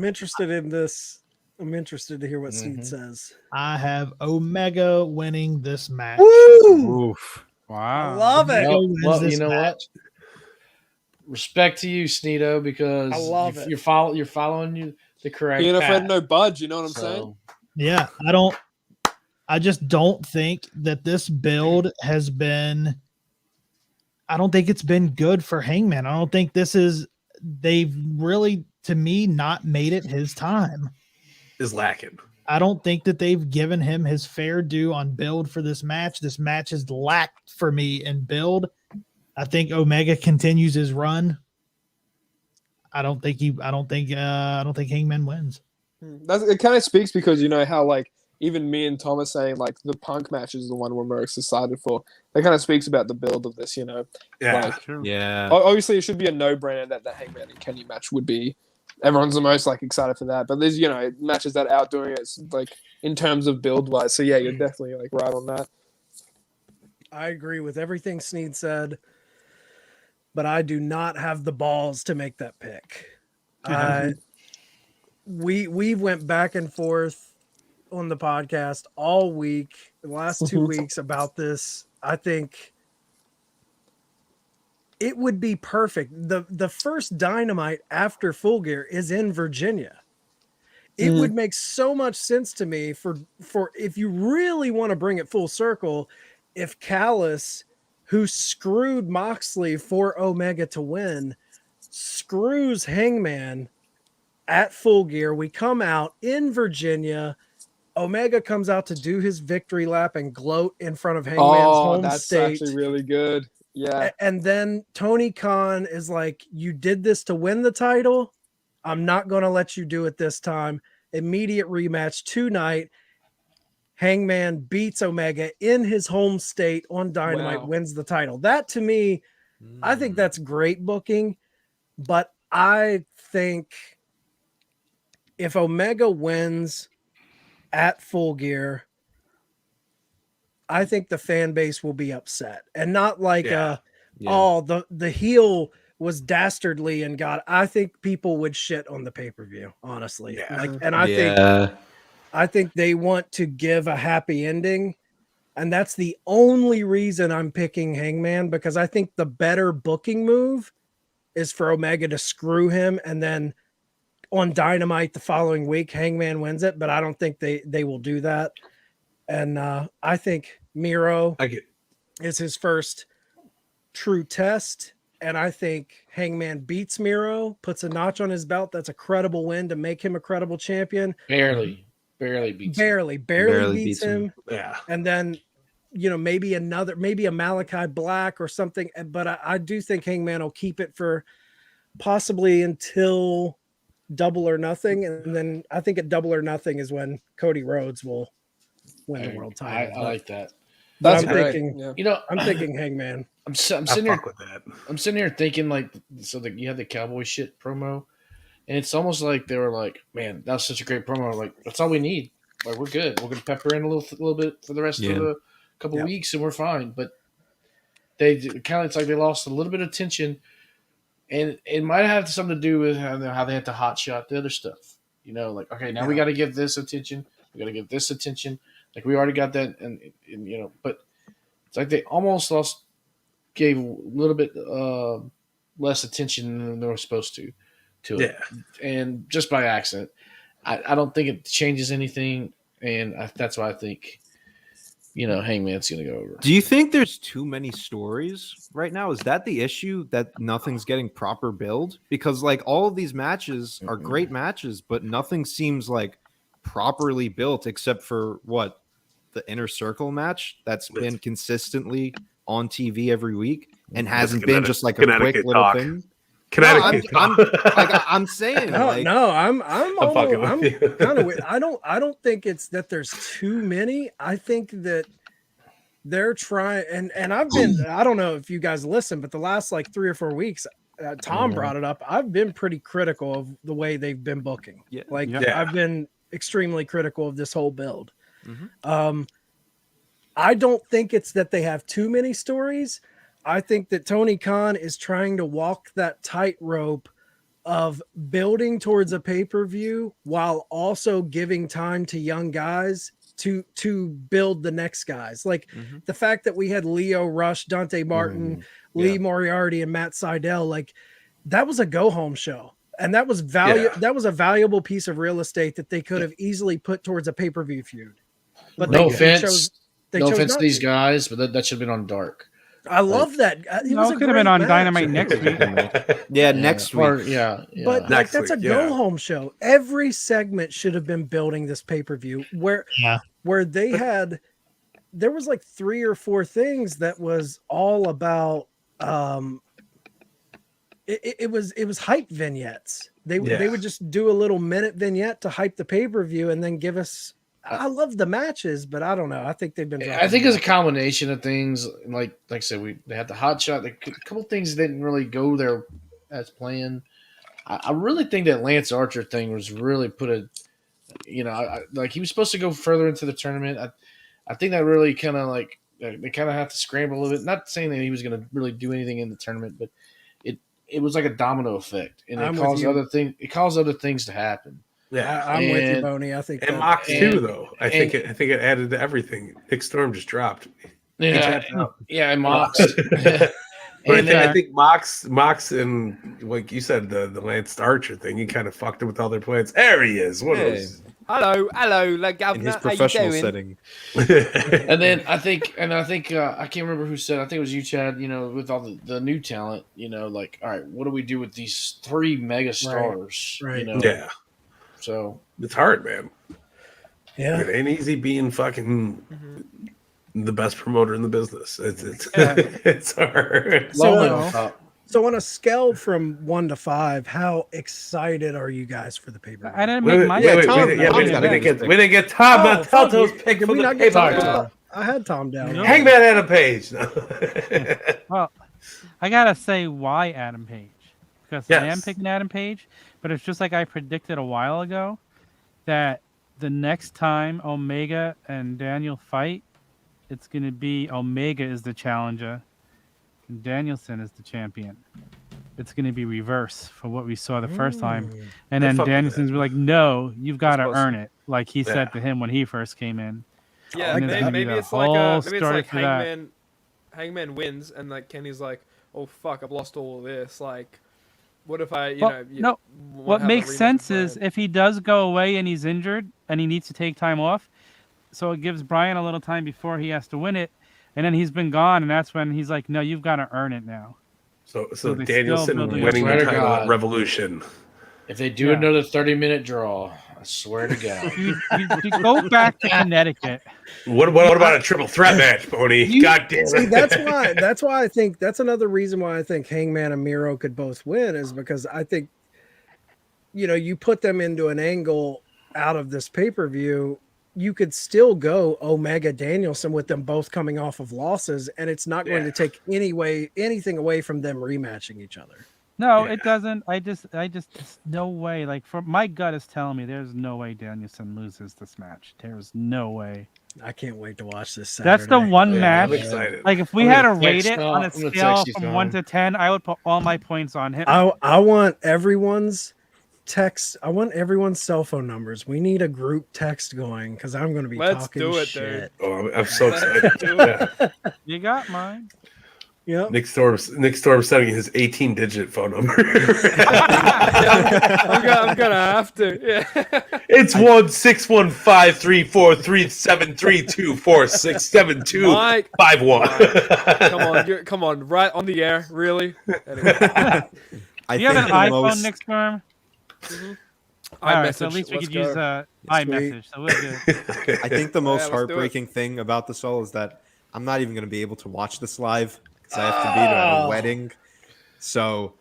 interested in this. I'm interested to hear what Steve says. I have Omega winning this match. Woo! Oof. Wow. I love it. Well, you know what? Respect to you, Sneedo, because I love it. You're following the correct Being afraid of path. no budge, you know what I'm saying? Yeah, I just don't think that this build has been. I don't think it's been good for Hangman. I don't think they've really, to me, not made it his time. Is lacking. I don't think that they've given him his fair due on build for this match. This match has lacked for me in build. I think Omega continues his run. I don't think Hangman wins. It kind of speaks because how even me and Tom are saying the Punk match is the one we're most excited for. That kind of speaks about the build of this, Yeah. Yeah. Obviously, it should be a no-brainer that the Hangman and Kenny match would be. Everyone's the most excited for that, but there's matches that are outdoing it in terms of build wise. So yeah, you're definitely right on that. I agree with everything Sneed said, but I do not have the balls to make that pick. We went back and forth on the podcast all week, the last 2 weeks about this. I think it would be perfect. The first Dynamite after Full Gear is in Virginia. it would make so much sense to me for if you really want to bring it full circle, if Callis, who screwed Moxley for Omega to win, screws Hangman at Full Gear. We come out in Virginia. Omega comes out to do his victory lap and gloat in front of Hangman's home that's state. actually really good. Yeah. And then Tony Khan is like, you did this to win the title. I'm not going to let you do it this time. Immediate rematch tonight. Hangman beats Omega in his home state on Dynamite, wins the title. That to me, I think that's great booking. But I think if Omega wins at Full Gear, I think the fan base will be upset, and not like oh, the heel was dastardly and I think people would shit on the pay-per-view, honestly. I think they want to give a happy ending, and that's the only reason I'm picking Hangman, because I think the better booking move is for Omega to screw him, and then on Dynamite the following week Hangman wins it, but I don't think they will do that. And I think Miro is his first true test. And I think Hangman beats Miro, puts a notch on his belt. That's a credible win to make him a credible champion. Barely beats him. Yeah. And then, maybe a Malachi Black or something. But I do think Hangman will keep it for possibly until Double or Nothing. And then I think at Double or Nothing is when Cody Rhodes will win the world title. I like that. I'm thinking Hangman. I'm sitting here thinking you had the cowboy shit promo, and it's almost like they were like, man, that was such a great promo. Like, that's all we need. Like, we're good. We're gonna pepper in a little bit for the rest of the couple weeks, and we're fine. But it's like they lost a little bit of tension, and it might have something to do with how they had to hot shot the other stuff. Like, okay, now we got to give this attention. We got to give this attention. Like, we already got that, and but it's like they almost gave a little bit less attention than they were supposed to it, and just by accident. I don't think it changes anything, and that's why I think Hangman's going to go over. Do you think there's too many stories right now? Is that the issue, that nothing's getting proper build? Because all of these matches are great matches, but nothing seems properly built except for the Inner Circle match that's been consistently on TV every week and hasn't been just a quick little thing. I'm saying I'm kind of with. I don't think it's that there's too many. I think that they're trying, and I've been, I don't know if you guys listen, but the last 3 or 4 weeks, Tom brought it up. I've been pretty critical of the way they've been booking. I've been extremely critical of this whole build. I don't think it's that they have too many stories. I think that Tony Khan is trying to walk that tightrope of building towards a pay-per-view while also giving time to young guys to build the next guys. The fact that we had Leo Rush, Dante Martin, Lee Moriarty, and Matt Sydal, that was a go-home show. And that was that was a valuable piece of real estate that they could have easily put towards a pay-per-view feud. But no offense to these guys, but that should have been on Dark. I love that. It could have been on Dynamite next week. Next week. But that's a go-home show. Every segment should have been building this pay-per-view where they had, there was 3 or 4 things that was all about, it was hype vignettes. They would just do a little minute vignette to hype the pay-per-view and then give us. I love the matches, but I don't know. I think they've been. I think it's a combination of things. Like I said, they had the hot shot. A couple things didn't really go there as planned. I really think that Lance Archer thing was really put a. He was supposed to go further into the tournament. I think that really kind of they kind of have to scramble a little bit. Not saying that he was going to really do anything in the tournament, but it was like a domino effect, and it caused other things to happen. Yeah, I'm with you, Boney. I think and Mox too, though. I think it added to everything. Nick Storm just dropped. And Mox. But I think Mox and like you said, the Lance Archer thing, he kind of fucked it with all their plans. There he is. What is? Hello, like In his professional setting. And then I think I can't remember who said. I think it was you, Chad. You know, with all the new talent, you know, like, all right, what do we do with these 3 mega stars? Right. You know? Yeah. So it's hard, man. Yeah. It ain't easy being fucking the best promoter in the business. It's it's hard. lonely on top. So on a scale from 1 to 5, how excited are you guys for the paper? I didn't make my. We didn't get Tom. Not Tom's pick for the paper. I had Tom down. Hangman Adam Page. Well, I gotta say why Adam Page, because I am picking Adam Page, but it's just like I predicted a while ago that the next time Omega and Daniel fight, it's gonna be Omega is the challenger. Danielson is the champion. It's going to be reverse for what we saw the first time. And then Danielson's like, no, you've got to earn it. Like he said to him when he first came in. Yeah, maybe it's like Hangman wins and like Kenny's like, oh fuck, I've lost all of this. Like, what if I, what makes sense is if he does go away and he's injured and he needs to take time off, so it gives Brian a little time before he has to win it. And then he's been gone, and that's when he's like, no, you've got to earn it now. So Danielson winning the title at Revolution. If they do another 30-minute draw, I swear to God. you go back to Connecticut. What about a triple threat match, Pony? God damn it. See, that's why I think that's another reason why I think Hangman and Miro could both win is because I think, you put them into an angle out of this pay-per-view, you could still go Omega Danielson with them both coming off of losses, and it's not going to take anything away from them rematching each other. No, it doesn't. I just no way. Like my gut is telling me there's no way Danielson loses this match. There's no way. I can't wait to watch this Saturday. That's the one match. I'm excited. Like if we had to rate it on a scale from 1 to 10, I would put all my points on him. I want everyone's text. I want everyone's cell phone numbers. We need a group text going because I'm going to be talking shit. Oh, I'm so excited. You got mine. Yep. Nick Storm sending his 18-digit phone number. I'm gonna have to. Yeah. It's 1-615-343-732-4672-51. Come on, right on the air, really? Anyway. Do you have an iPhone, Nick Storm? All right, so at least we could use iMessage. So we're good. I think the most heartbreaking thing about this all is that I'm not even going to be able to watch this live because I have to be at a wedding. So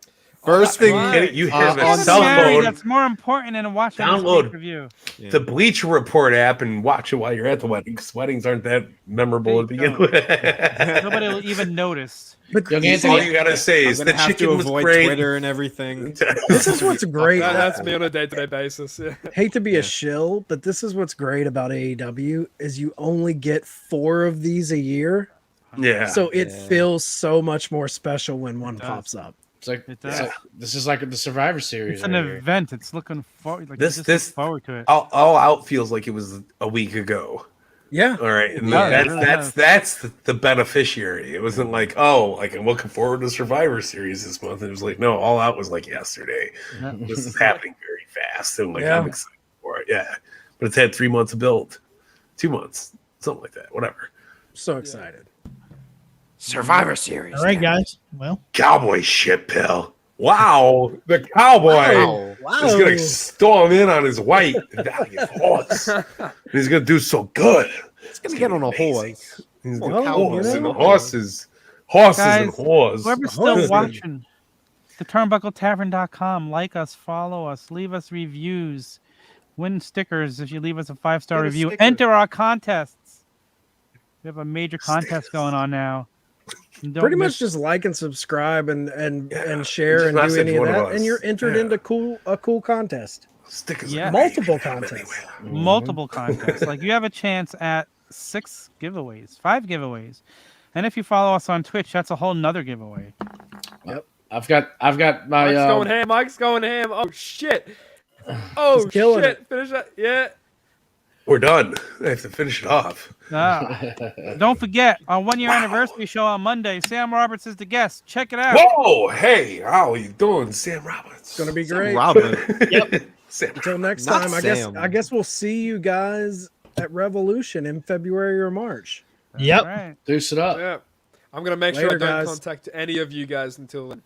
first thing you have a cell phone. That's more important than watching download review. The Bleacher Report app and watch it while you're at the wedding because weddings aren't that memorable to begin with. Nobody will even all notice. you gotta say is the chicken was great. Twitter and everything. This is what's great. That's me on a day-to-day basis. Yeah. Hate to be a shill, but this is what's great about AEW is you only get 4 of these a year. Yeah. So it feels so much more special when one pops up. It's like, this is like the Survivor Series. It's an event. It's looking forward. Like this look forward to it. All Out feels like it was a week ago. Yeah. All right. And that's the beneficiary. It wasn't like, I'm looking forward to Survivor Series this month. It was like, no, All Out was like yesterday. This is happening very fast. And I'm excited for it. Yeah. But it's had 3 months of build. 2 months. Something like that. Whatever. So excited. Survivor Series. All right, guys. Well, cowboy shit, Bill. Wow, the cowboy is going to storm in on his white horse. He's going to do so good. He's going to get on a horse. He's horses. Horses Guys, and whores. Whoever's still watching, the turnbuckletavern.com. Like us, follow us, leave us reviews, win stickers if you leave us a 5-star review. Enter our contests. We have a major contest going on now. Pretty much just like and subscribe and share and do any of that, and you're entered into a cool contest. Multiple contests. Multiple contests. Like you have a chance at 6 giveaways, 5 giveaways, and if you follow us on Twitch, that's a whole nother giveaway. Yep. I've got my Mike's going ham. Oh shit. Oh shit. Finish that. Yeah. We're done. I have to finish it off. Don't forget, our 1-year anniversary show on Monday. Sam Roberts is the guest. Check it out. Whoa! Hey, how you doing, Sam Roberts? It's gonna be great. Robin. Yep. Until next Not time, Sam. I guess we'll see you guys at Revolution in February or March. Yep. All right. Deuce it up. Yeah. I'm gonna make Later, sure I don't guys. contact any of you guys until then.